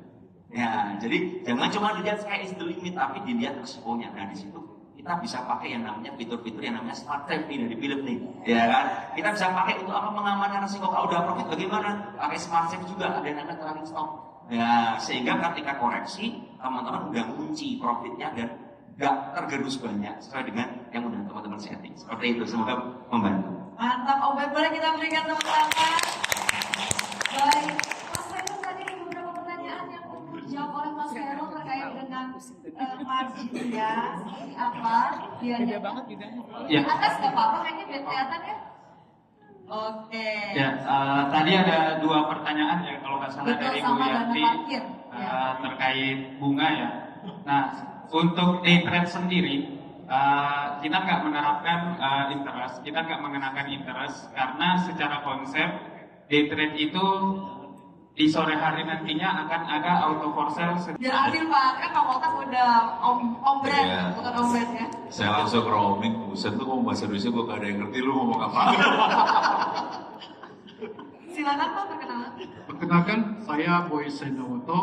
Ya, jadi jangan cuma dilihat sky is the limit, tapi dilihat resikonya. Nah di situ kita bisa pakai yang namanya fitur-fitur yang namanya smart safety dari Philip nih, ya kan? Kita bisa pakai untuk apa? Mengamankan resiko. Kalau udah profit bagaimana? Pakai smart safety juga, ada yang namanya trailing stop. Ya, sehingga ketika koreksi teman-teman udah kunci profitnya dan nggak tergerus banyak sesuai dengan yang udah teman-teman setting. Seperti itu, semoga membantu. Mantap, Om Ben, boleh kita berikan tepuk tangan. Baik, Mas Khairul tadi ada beberapa pertanyaan yang dijawab oleh Mas Khairul terkait dengan margin ya, seperti apa dia banget bedanya. di atas nggak apa-apa kayaknya biar kelihatan ya. Oke. Ya, tadi ada 2 pertanyaan ya kalau nggak salah Betul, dari Bu sama dana Yanti parkir. terkait bunga ya. Nah, untuk day trade sendiri kita nggak menerapkan interest, kita nggak mengenakan interest karena secara konsep day trade itu di sore hari nantinya akan ada auto for sale. Biar adil Pak, kan Pak Motak udah om brand, Iya. bukan om brand ya. Saya langsung roaming, buset tuh ngomong bahasa Indonesia gue gak ada yang ngerti lu ngomong apa. Silakan Pak perkenalan. Perkenalkan, saya Boy Sendawoto.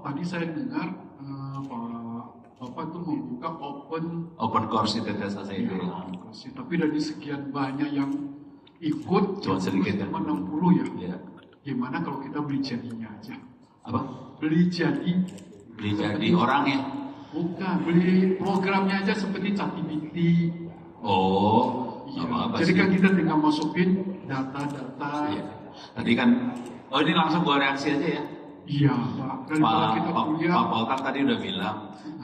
Tadi saya dengar Bapak tuh membuka Open course itu tes saya itu. tapi dari sekian banyak yang ikut, Cuma sedikit ya. cuma 60 ya. Ya. Gimana kalau kita beli jadinya aja? Apa? Beli jadi? Beli jadi orang ya? Bukan, beli programnya aja seperti ChatGPT. Oh, Iya. apa Jadi sih? kan kita tinggal masukin data-data. Iya. Tadi kan, oh ini langsung gua reaksi aja ya. Iya, Pak. Daripada kita kuliah. Pak Polkar tadi udah bilang,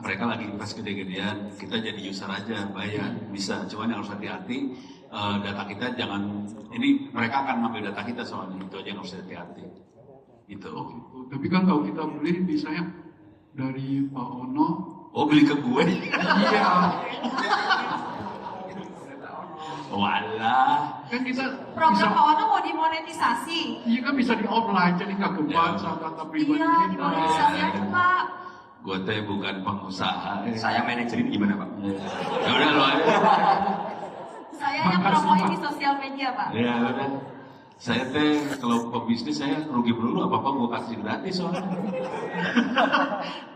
mereka lagi invest gede-gedean, kita jadi user aja, bayar, bisa. Cuman yang harus hati-hati, data kita jangan, ini mereka akan ngambil data kita soalnya, itu aja yang harus hati-hati. Gitu. Oh gitu. Tapi kan kalau kita beli misalnya dari Pak Ono. Oh beli ke gue? Iya. Walah. Kan kita Program bisa. Pak Ono mau dimonetisasi. Iya kan bisa di online, jadi nggak kebaca Ya. data pribadi Iya, kita. dimonetisasi aja Pak. Gue teh bukan pengusaha. Saya manajerin gimana Pak? Ya udah lo aja. Saya yang Makasih, promoin Pak. di sosial media Pak. Ya udah. Saya teh kalau pebisnis saya rugi melulu, apa gue kasih gratis soalnya.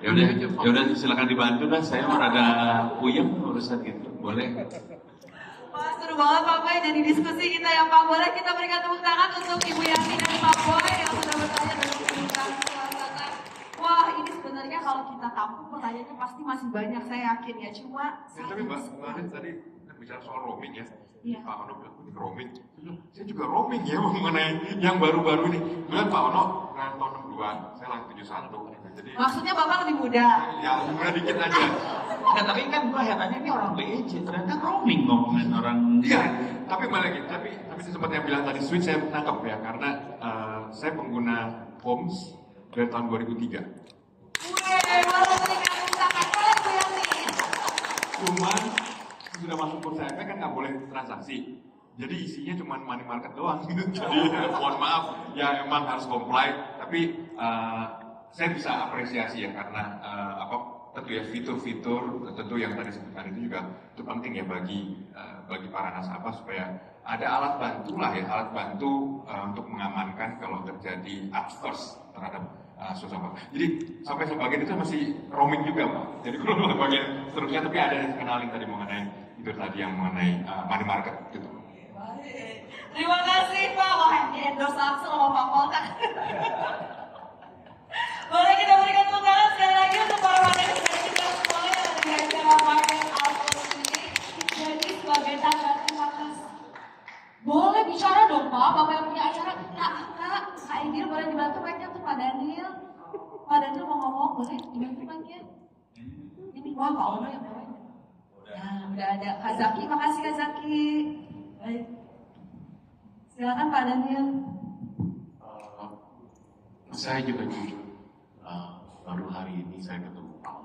Ya udah silakan dibantu dah. Saya rada puyeng urusan gitu. Boleh. Wah, seru banget Pak Boy jadi diskusi kita ya Pak. Boleh kita berikan tepuk tangan untuk Ibu Yanti dan Pak Boy yang sudah bertanya dan memberikan suasana. Wah, ini sebenarnya kalau kita tampung pertanyaannya pasti masih banyak, saya yakin ya. Cuma Tapi Mbak, kemarin tadi kan bicara soal roaming ya. Iya. Pak Ono bilang, ini roaming. Saya juga roaming ya mengenai yang baru-baru ini. Bilang Pak Ono, tahun 62, saya lahir 71. Jadi, maksudnya Bapak lebih muda. ya mudah dikit aja. Nah, tapi kan gue herannya ini orang BEJ, ternyata roaming ngomongin orang. Iya, tapi balik lagi. Tapi sempat yang bilang tadi switch saya nangkep ya, karena saya pengguna Homes dari tahun 2003. Wih, boleh berikan tepuk tangan. Boleh Bu Yanti. Cuman sudah masuk bursa efek kan nggak boleh transaksi. Jadi isinya cuma money market doang. Jadi mohon maaf, ya emang harus comply. Tapi saya bisa apresiasi ya karena tentu ya fitur-fitur tentu yang tadi sebutkan itu juga itu penting ya bagi para nasabah supaya ada alat bantu lah ya, alat bantu untuk mengamankan kalau terjadi adverse terhadap suasana. Jadi sampai sebagian itu masih roaming juga Pak. Jadi kalau bagian seterusnya tapi ada yang kenalin tadi mengenai itu tadi yang mengenai money market gitu. Terima kasih Pak. Wah, di endorse langsung sama Pak Polkar. Boleh kita berikan tepuk tangan sekali lagi untuk para wanita dan kita semua yang ada di acara Market Outlook ini. Jadi sebagai tanda terima dong Pak, Bapak yang punya acara. Kak Aidil boleh dibantu mic-nya untuk Pak Daniel. Pak Daniel mau ngomong, boleh dibantu mic-nya. Ini wah Pak Ono yang bawa. Nah, udah ada Kak Zaki, makasih Kak Zaki. Baik. Silakan Pak Daniel. Saya juga jujur, baru hari ini saya ketemu Pak.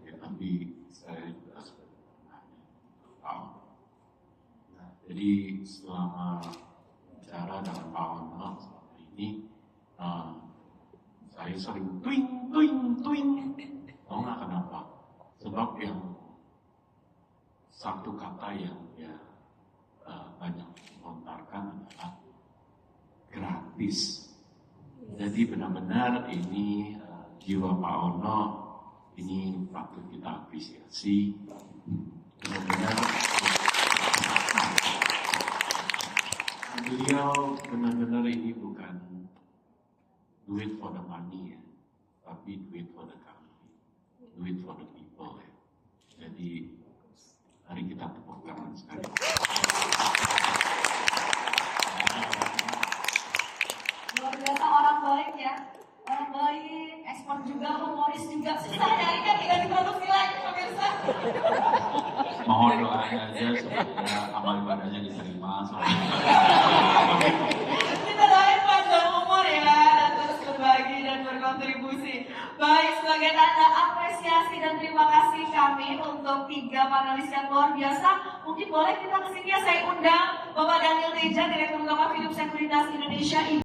Ya, tapi saya juga sudah nanya Pak. Nah, jadi selama bicara dengan Pak Ono seperti ini, saya sering twing. Tahu nggak kenapa? Sebab yang satu kata yang dia banyak melontarkan adalah gratis. Jadi benar-benar ini jiwa Pak Ono ini patut kita apresiasi. Benar-benar beliau benar-benar ini bukan do it for the money ya, tapi do it for the country, do it for the people ya. Jadi mari kita tepuk tangan sekali. Luar biasa orang baik ya, orang baik, ekspor juga, humoris juga, susah nyarinya tidak diproduksi lagi pemirsa. Mohon doanya aja supaya amal ibadahnya diterima. Kita doain panjang umur ya, dan terus berbagi dan berkontribusi. Baik, sebagai tanda apresiasi dan terima kasih kami untuk 3 panelis yang luar biasa. Mungkin boleh kita kesini ya, saya undang Bapak Daniel Teja, Direktur Utama Hidup Sekuritas Indonesia.